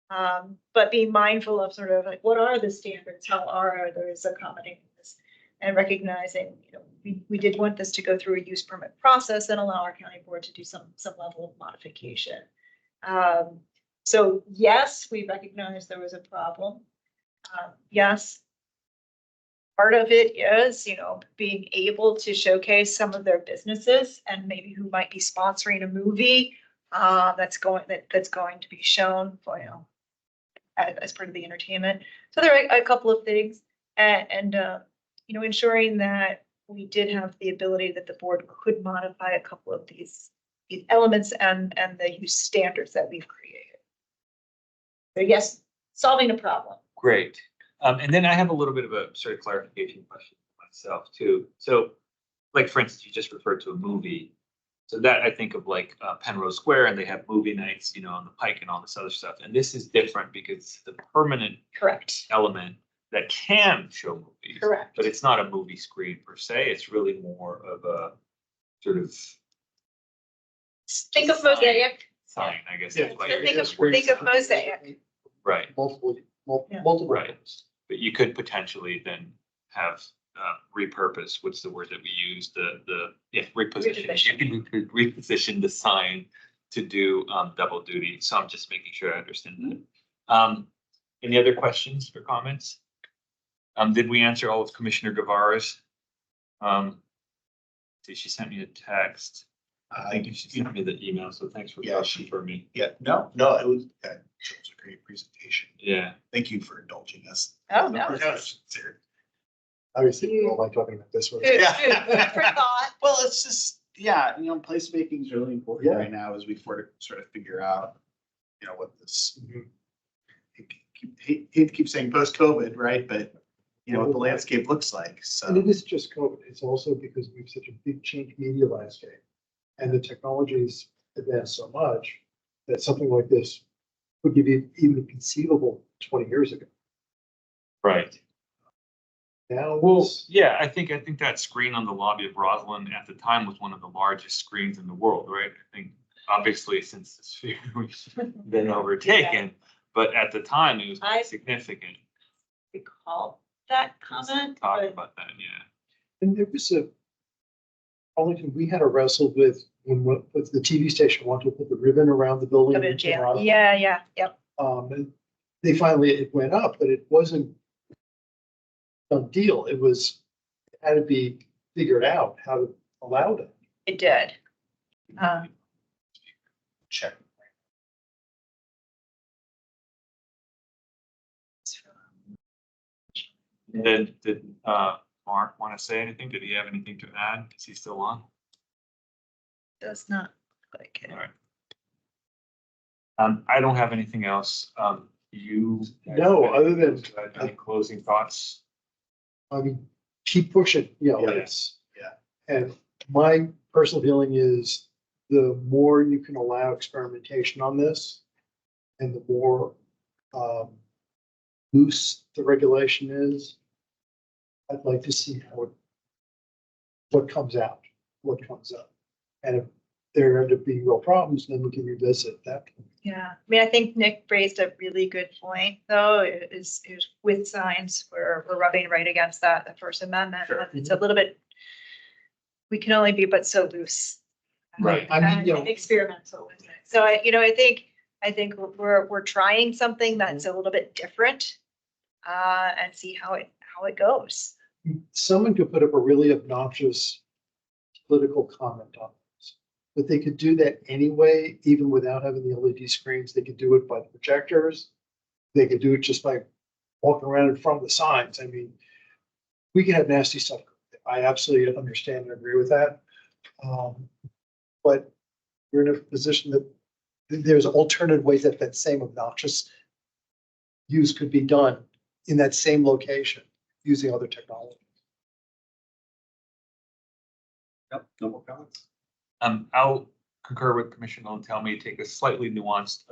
S5: but being mindful of sort of like, what are the standards? How are others accommodating this? And recognizing, you know, we did want this to go through a use permit process and allow our county board to do some level of modification. So yes, we recognize there was a problem. Yes, part of it is, you know, being able to showcase some of their businesses and maybe who might be sponsoring a movie that's going to be shown for, you know, as part of the entertainment. So there are a couple of things, and you know, ensuring that we did have the ability that the board could modify a couple of these elements and the use standards that we've created. So yes, solving a problem.
S7: Great. And then I have a little bit of a sort of clarification question for myself too. So like, for instance, you just referred to a movie. So that I think of like Penrose Square, and they have movie nights, you know, on the Pike and all this other stuff. And this is different because the permanent
S5: Correct.
S7: element that can show movies.
S5: Correct.
S7: But it's not a movie screen per se. It's really more of a sort of
S5: Think of Mosaic.
S7: sign, I guess.
S4: Yeah.
S7: is what
S5: So
S7: you're
S5: think of
S7: saying.
S5: Mosaic.
S7: Right,
S5: Yeah.
S4: Multiple.
S7: Right. but you could potentially then have repurpose, what's the word that we use, reposition. You can reposition the sign to do double duty. So I'm just making sure I understand that. Any other questions or comments? Did we answer all of Commissioner Guevara's? See, she sent me a text. I think she sent me the email, so thanks for vouching for me.
S3: Yeah, no, it was a great presentation.
S7: Yeah.
S3: Thank you for indulging us.
S5: Oh, no.
S4: Obviously, we don't like talking about this one.
S5: Food
S3: Yeah.
S5: for thought.
S3: Well, it's just, placemaking is really important
S4: Yeah.
S3: right now as we sort of figure out, what this. Hate to keep saying post-COVID, right? But what the landscape looks like. So
S4: And it isn't just COVID, it's also because we have such a big change media landscape. And the technology's advanced so much that something like this would be even conceivable 20 years ago.
S7: Right.
S4: Now,
S7: Well, yeah, I think that screen on the lobby of Roslyn at the time was one of the largest screens in the world, right? I think obviously since the sphere has been overtaken, but at the time it was quite significant.
S5: Recall that comment.
S7: Talk
S5: but-
S7: about that, yeah.
S4: and there was Arlington, we had to wrestle with with the TV station wanted to put the ribbon around the building.
S5: Go to jail. Yeah, yep.
S4: And they finally, it went up, but it wasn't a deal. It had to be figured out how to allow that.
S5: It did.
S3: check.
S7: And then did Mark want to say anything? Did he have anything to add? Is he still on?
S5: Does not look like it.
S7: All right. I don't have anything else. You?
S4: No, other than-
S7: Any closing thoughts?
S4: I mean, keep pushing,
S3: Yeah.
S4: it's, and my personal feeling is the more you can allow experimentation on this and the more loose the regulation is, I'd like to see what comes out, what comes up. And if there end up being real problems, then we can revisit that.
S5: Yeah, I mean, I think Nick raised a really good point, though, is with signs, we're rubbing right against that, the First Amendment.
S3: Sure.
S5: It's a little bit, we can only be but so loose.
S7: Right.
S4: I mean,
S5: And experimental with it. So I think we're trying something that's a little bit different, and see how it goes.
S4: Someone could put up a really obnoxious political comment on this, but they could do that anyway, even without having the LED screens. They could do it by the projectors. They could do it just by walking around in front of the signs. I mean, we can have nasty stuff. I absolutely understand and agree with that, But we're in a position that there's alternative ways that that same obnoxious use could be done in that same location using other technology.
S3: Yep, no more comments.
S7: I'll concur with Commissioner Lomtelme, take a slightly nuanced,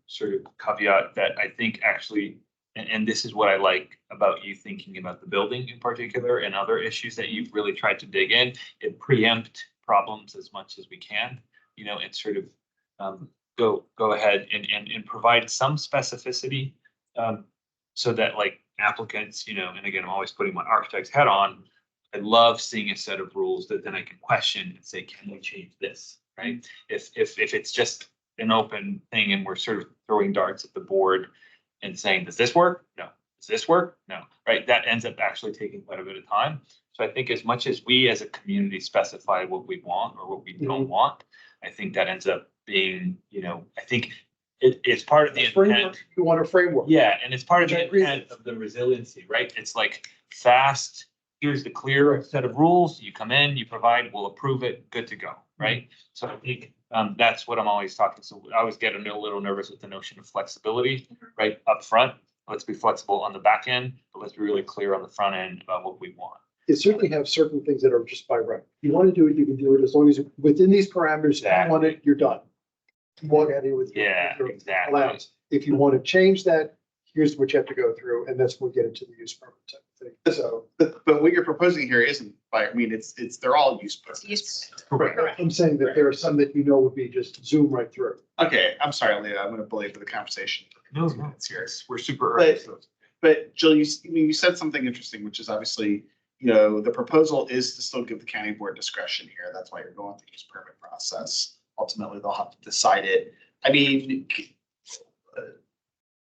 S7: sort of caveat that I think actually, and this is what I like about you thinking about the building in particular and other issues that you've really tried to dig in, it preempt problems as much as we can, you know, and sort of, go ahead and provide some specificity, so that like applicants, you know, and again, I'm always putting my architect's hat on. I love seeing a set of rules that then I can question and say, can we change this, right? If it's just an open thing and we're sort of throwing darts at the board and saying, does this work? No. Does this work? No, right? That ends up actually taking quite a bit of time. So I think as much as we as a community specify what we want or what we don't want, I think that ends up being, you know, I think it's part of the intent.
S4: You want a framework.
S7: Yeah, and it's part of
S4: Which I
S7: the
S4: agree
S7: intent of the resiliency, right? It's like fast, here's the clear set of rules, you come in, you provide, we'll approve it, good to go, right? So I think that's what I'm always talking. So I always get a little nervous with the notion of flexibility, right? Up front, let's be flexible on the back end, but let's be really clear on the front end about what we want.
S4: You certainly have certain things that are just by right. If you want to do it, you can do it as long as within these parameters, you want it, you're done. Walk out of here with.
S7: Yeah,
S4: your
S7: exactly.
S4: allowance. If you want to change that, here's what you have to go through, and that's when we get into the use permit type of thing. So,
S3: But what you're proposing here isn't by, I mean, they're all use permits.
S5: Correct.
S4: I'm saying that there are some that you know would be just zoom right through.
S3: Okay, I'm sorry, Leah, I'm gonna belabor the conversation.
S7: No,
S3: It's here.
S7: we're super early. So
S3: But Jill, you said something interesting, which is obviously, you know, the proposal is to still give the county board discretion here. That's why you're going through this permit process. Ultimately, they'll have to decide it. I mean,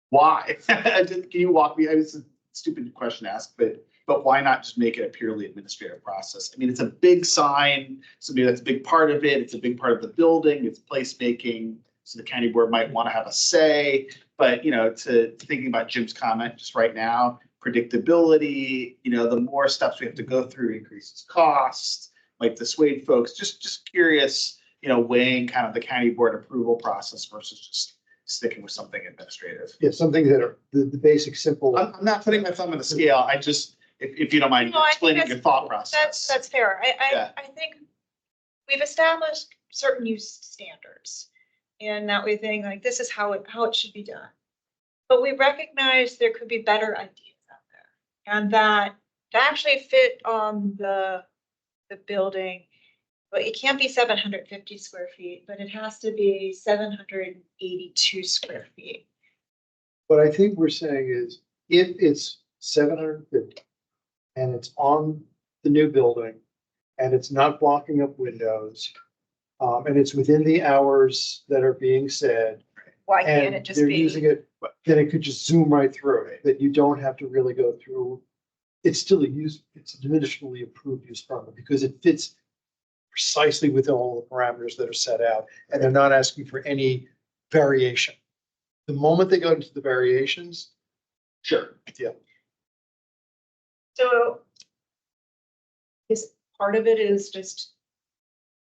S3: why? Can you walk me? It's a stupid question to ask, but why not just make it a purely administrative process? I mean, it's a big sign, so maybe that's a big part of it. It's a big part of the building. It's placemaking. So the county board might want to have a say, but you know, thinking about Jim's comment just right now, predictability, you know, the more steps we have to go through increases costs, like dissuade folks, just curious, you know, weighing kind of the county board approval process versus just sticking with something administrative.
S4: Yeah, some things that are the basic, simple.
S3: I'm not putting my thumb on the scale. I just, if you don't mind
S5: No, I think
S3: explaining your thought process.
S5: That's fair.
S3: Yeah.
S5: I think we've established certain use standards and that we think like this is how it should be done. But we recognize there could be better ideas out there and that to actually fit on the building, but it can't be 750 square feet, but it has to be 782 square feet.
S4: What I think we're saying is if it's 750 and it's on the new building and it's not blocking up windows, and it's within the hours that are being said,
S5: Why can't
S4: and
S5: it just
S4: they're
S5: be?
S4: using it, then it could just zoom right through it, that you don't have to really go through. It's still it's an administratively approved use permit because it fits precisely within all the parameters that are set out, and they're not asking for any variation. The moment they go into the variations,
S3: Sure.
S4: yeah.
S5: So is part of it is just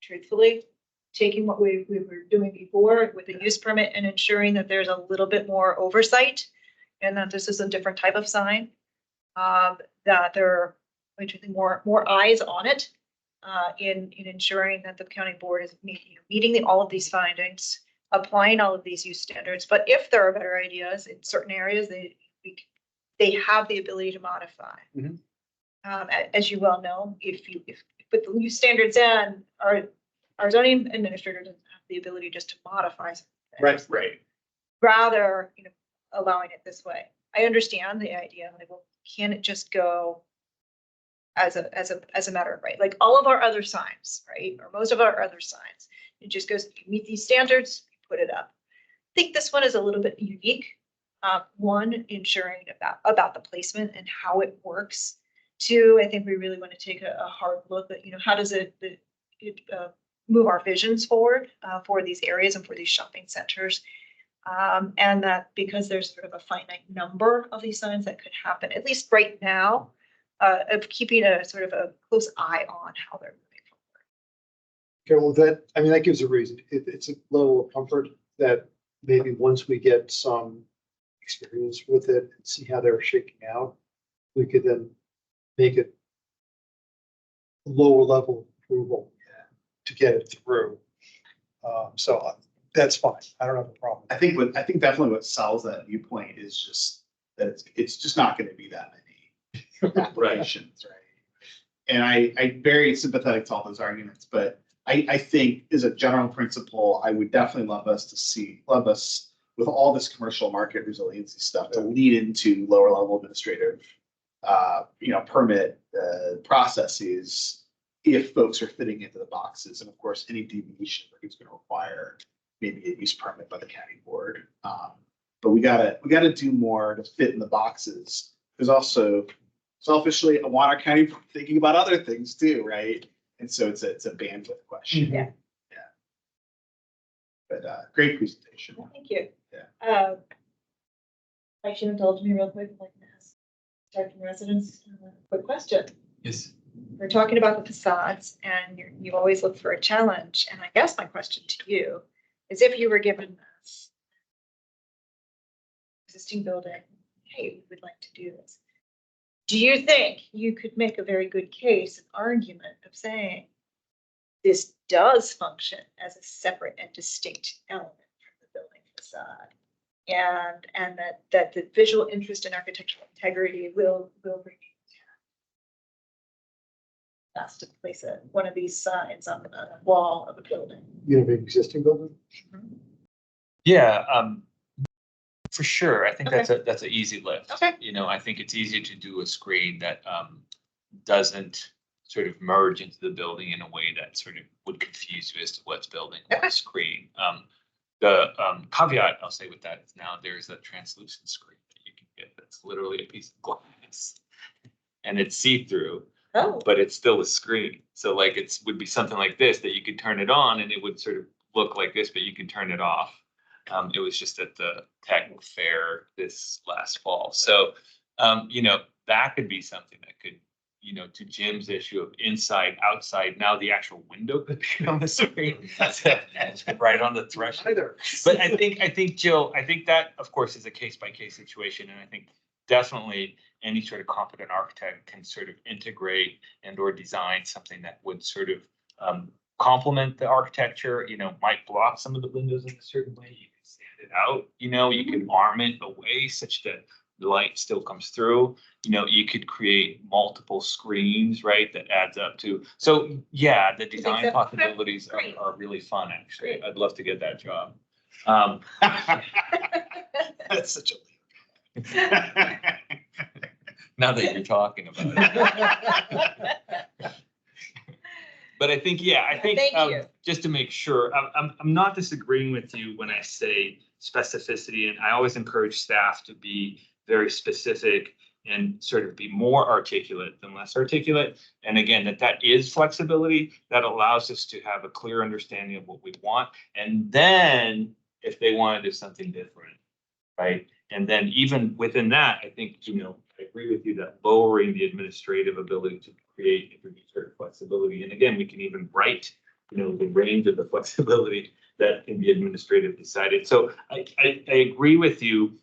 S5: truthfully taking what we were doing before with the use permit and ensuring that there's a little bit more oversight and that this is a different type of sign. That there are more eyes on it in ensuring that the county board is meeting all of these findings, applying all of these use standards. But if there are better ideas in certain areas, they have the ability to modify.
S4: Mhm.
S5: As you well know, if put the use standards in, our zoning administrator doesn't have the ability just to modify something.
S3: Right.
S5: Rather, allowing it this way. I understand the idea, like, well, can it just go as a matter of right? Like all of our other signs, right? Or most of our other signs, it just goes, you meet these standards, you put it up. I think this one is a little bit unique. One, ensuring about the placement and how it works. Two, I think we really want to take a hard look at, how does it move our visions forward for these areas and for these shopping centers. And that because there's sort of a finite number of these signs that could happen, at least right now, of keeping a sort of a close eye on how they're
S4: Okay, well, that gives a reason. It's a level of comfort that maybe once we get some experience with it and see how they're shaking out, we could then make it a lower level of approval to get it through. So that's fine. I don't have a problem.
S3: I think definitely what sells that viewpoint is just that it's just not gonna be that many applications, right? And I'm very sympathetic to all those arguments, but I think as a general principle, I would definitely love us with all this commercial market resiliency stuff to lead into lower level administrative, permit processes if folks are fitting into the boxes. And of course, any deviation is going to require maybe a use permit by the county board. But we gotta do more to fit in the boxes. Because also selfishly, I want our county board thinking about other things too, right? And so it's a bandwidth question.
S5: Yeah.
S3: Yeah. But great presentation.
S5: Well, thank you.
S3: Yeah.
S5: I should indulge me real quick, like this. Start from residents, quick question.
S7: Yes.
S5: We're talking about the facades and you always look for a challenge. And I guess my question to you is if you were given this existing building, hey, we would like to do this. Do you think you could make a very good case, an argument of saying this does function as a separate and distinct element from the building facade? And that the visual interest and architectural integrity will bring us to place one of these signs on the wall of a building.
S4: You have an existing building?
S7: Yeah, for sure. I think
S5: Okay.
S7: that's an easy lift.
S5: Okay.
S7: I think it's easy to do a screen that doesn't sort of merge into the building in a way that sort of would confuse you as to what's building on the screen. The caveat I'll say with that is now there's a translucent screen that you can get that's literally a piece of glass and it's see-through.
S5: Oh.
S7: But it's still a screen. So like would be something like this that you could turn it on and it would sort of look like this, but you can turn it off. It was just at the tech fair this last fall. So, that could be something that could, to Jim's issue of inside, outside, now the actual window could become a screen. That's right on the threshold. But I think, Jill, that of course is a case by case situation. And I think definitely any sort of competent architect can sort of integrate and or design something that would sort of complement the architecture, might block some of the windows in a certain way. You can stand it out, you can arm it away such that the light still comes through. You could create multiple screens, right? That adds up to, so yeah, the design
S5: so?
S7: possibilities
S5: Great.
S7: are really fun, actually.
S5: Great.
S7: I'd love to get that job.
S3: That's such a
S7: Now that you're talking about it. But I think,
S5: Thank you.
S7: just to make sure, I'm not disagreeing with you when I say specificity, and I always encourage staff to be very specific and sort of be more articulate than less articulate. And again, that is flexibility that allows us to have a clear understanding of what we want. And then if they want to do something different, right? And then even within that, I think, I agree with you that lowering the administrative ability to create introduce certain flexibility. And again, we can even write, the range of the flexibility that can be administrative decided. So I agree with you.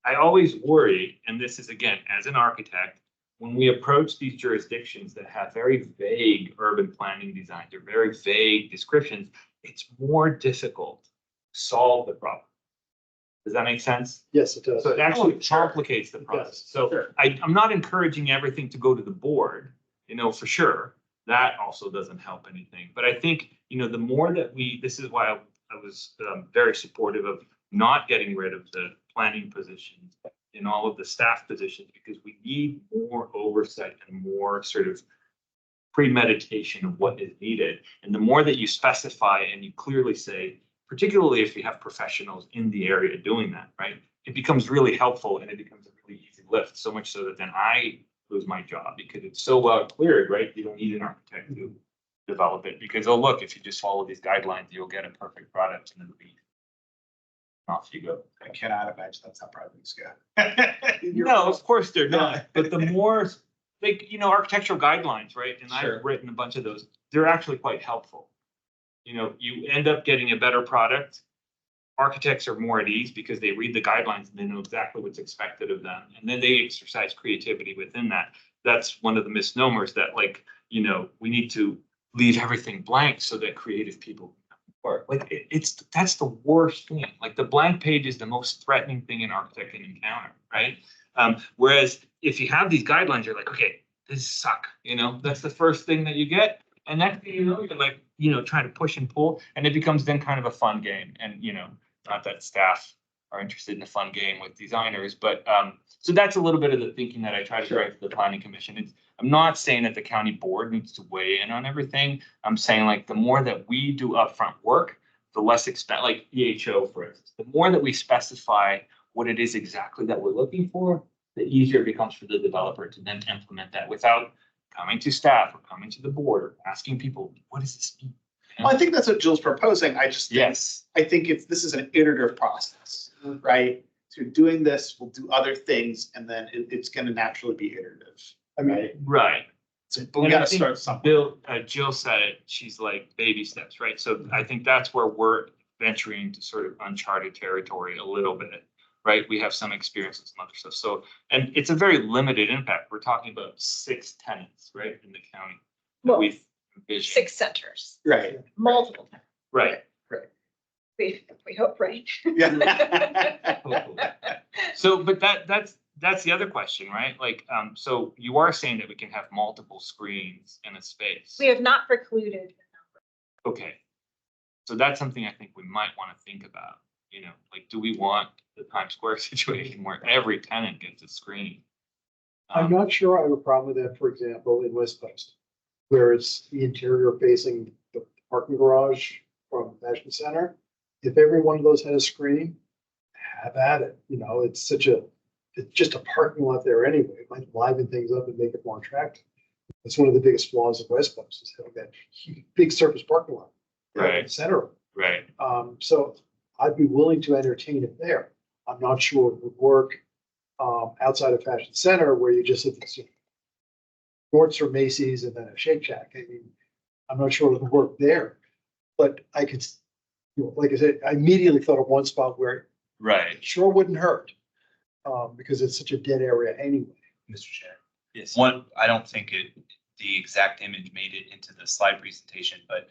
S7: I always worry, and this is again, as an architect, when we approach these jurisdictions that have very vague urban planning designs or very vague descriptions, it's more difficult to solve the problem. Does that make sense?
S4: Yes, it does.
S7: So it actually complicates the process. So I'm not encouraging everything to go to the board, for sure. That also doesn't help anything. But I think, the more that this is why I was very supportive of not getting rid of the planning positions in all of the staff positions, because we need more oversight and more sort of premeditation of what is needed. And the more that you specify and you clearly say, particularly if you have professionals in the area doing that, right? It becomes really helpful and it becomes a really easy lift, so much so that then I lose my job because it's so well cleared, right? You don't need an architect to develop it because, oh, look, if you just follow these guidelines, you'll get a perfect product and then off you go.
S3: I cannot imagine that's how projects go.
S7: No, of course they're not. But the more, architectural guidelines, right? And
S3: Sure.
S7: I've written a bunch of those. They're actually quite helpful.
S1: you know, you end up getting a better product. Architects are more at ease because they read the guidelines and they know exactly what's expected of them. And then they exercise creativity within that. That's one of the misnomers that, like, you know, we need to leave everything blank so that creative people work. Like that's the worst thing. Like the blank page is the most threatening thing an architect can encounter, right? Whereas if you have these guidelines, you're like, okay, this suck, you know, that's the first thing that you get. And next thing you know, you're like, you know, trying to push and pull, and it becomes then kind of a fun game. And, you know, not that staff are interested in a fun game with designers, but so that's a little bit of the thinking that I try to drive to the planning commission. I'm not saying that the county board needs to weigh in on everything. I'm saying like the more that we do upfront work, the less expensive, like EHO, for instance, the more that we specify what it is exactly that we're looking for, the easier it becomes for the developer to then implement that without coming to staff or coming to the board or asking people, what does this mean?
S3: Well, I think that's what Jill's proposing. I just think,
S1: Yes.
S3: I think this is an iterative process, right? So doing this, we'll do other things, and then it's gonna naturally be iterative.
S4: I mean,
S1: Right.
S3: So, but we
S1: And I
S3: gotta
S1: think
S3: start somewhere.
S1: Jill said it, she's like baby steps, right? So I think that's where we're venturing to sort of uncharted territory a little bit, right? We have some experience with some other stuff. So, and it's a very limited impact. We're talking about 6 tenants, right, in the county. that
S5: Well,
S1: We've envisioned.
S5: 6 centers,
S3: Right.
S5: multiple times.
S1: Right.
S5: We hope, right?
S3: Yeah.
S1: Hopefully. So, but that's the other question, right? Like, so you are saying that we can have multiple screens in a space.
S5: We have not precluded.
S1: Okay. So that's something I think we might want to think about, you know, like, do we want the Times Square situation where every tenant gets a screen?
S4: I'm not sure I have a problem with that, for example, in West Coast, where it's the interior facing the parking garage from Fashion Center. If every one of those had a screen, have at it, you know, it's just a parking lot there anyway. It might liven things up and make it more attractive. It's one of the biggest flaws of West Coast is having that huge, big surface parking lot.
S1: Right.
S4: In the center of it.
S1: Right.
S4: So I'd be willing to entertain it there. I'm not sure it would work outside of Fashion Center where you just have this Nordstrom, Macy's, and then a Shake Shack. I mean, I'm not sure it would work there, but I could, you know, like I said, I immediately thought of one spot where it
S1: Right.
S4: sure wouldn't hurt because it's such a dead area anyway.
S2: Mr. Chair.
S1: Yes.
S2: I don't think the exact image made it into the slide presentation, but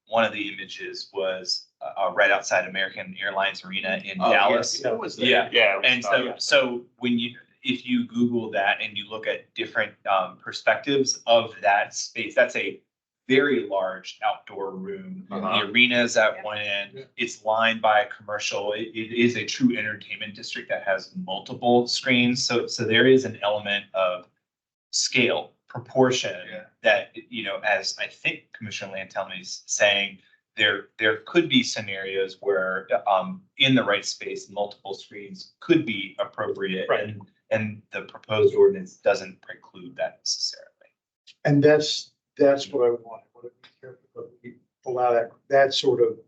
S2: one of the images was right outside American Airlines Arena in
S3: Oh,
S2: Dallas.
S3: yeah, it was there.
S2: Yeah,
S1: Yeah.
S2: and so when if you Google that and you look at different perspectives of that space, that's a very large outdoor room.
S1: Uh-huh.
S2: The arena is at one end.
S4: Yeah.
S2: It's lined by a commercial. It is a true entertainment district that has multiple screens. So there is an element of scale, proportion that, you know, as I think Commissioner Lantelmi is saying, there could be scenarios where in the right space, multiple screens could be appropriate.
S1: Right.
S2: And the proposed ordinance doesn't preclude that necessarily.
S4: And that's what I want. I want to be careful that we allow that sort of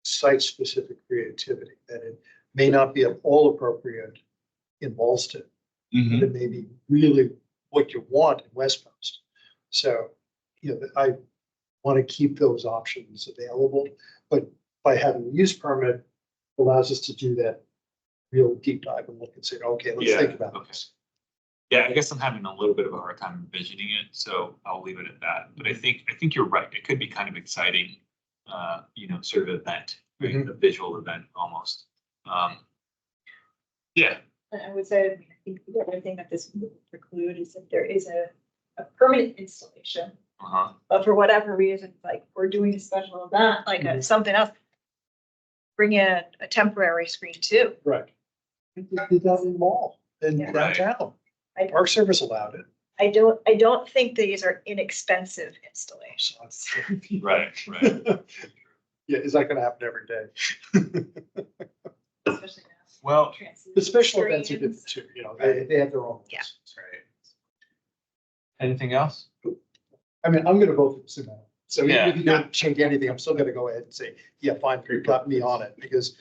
S4: site-specific creativity, that it may not be at all appropriate in Ballston, but it may be really what you want in West Coast. So, you know, I want to keep those options available, but by having a use permit allows us to do that real deep dive and look and say, okay, let's
S1: Yeah,
S4: think about
S1: okay.
S4: this.
S1: Yeah, I guess I'm having a little bit of a hard time envisioning it, so I'll leave it at that. But I think you're right. It could be kind of exciting, you know, sort of event, right?
S4: Mhm.
S1: A visual event almost. Yeah.
S5: I would say, I think the other thing that this would preclude is if there is a permanent installation,
S1: Uh-huh.
S5: but for whatever reason, like we're doing a special event, like something else, bring in a temporary screen too.
S4: Right. We did that in the mall in
S5: Yeah.
S4: downtown.
S5: I-
S4: Park Service allowed it.
S5: I don't think these are inexpensive installations.
S1: Right, right.
S4: Yeah, is that gonna happen every day?
S5: Especially now.
S1: Well,
S5: Translucent
S4: The special events are
S5: screens.
S4: different too, you know, they have their own.
S5: Yeah.
S4: reasons.
S2: Right.
S1: anything else?
S4: I mean, I'm gonna vote for the Sumo. So even
S1: Yeah.
S4: if you don't change anything, I'm still gonna go ahead and say, yeah, fine, you got me on it, because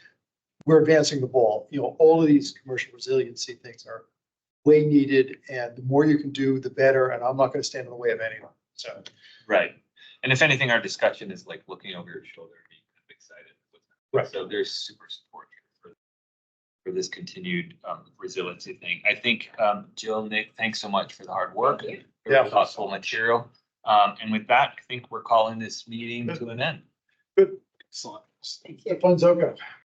S4: we're advancing the ball. You know, all of these commercial resiliency things are way needed, and the more you can do, the better, and I'm not gonna stand in the way of anyone, so.
S1: Right.
S7: And if anything, our discussion is like looking over your shoulder, and being kind of excited.
S4: Right.
S7: So there's super support here for this continued resiliency thing. I think Jill, Nick, thanks so much for the hard work.
S5: Thank
S7: Very thoughtful material. And with that, I think we're calling this meeting to an end.
S4: Good.
S3: Excellent.
S5: Thank you.
S4: Fun's okay.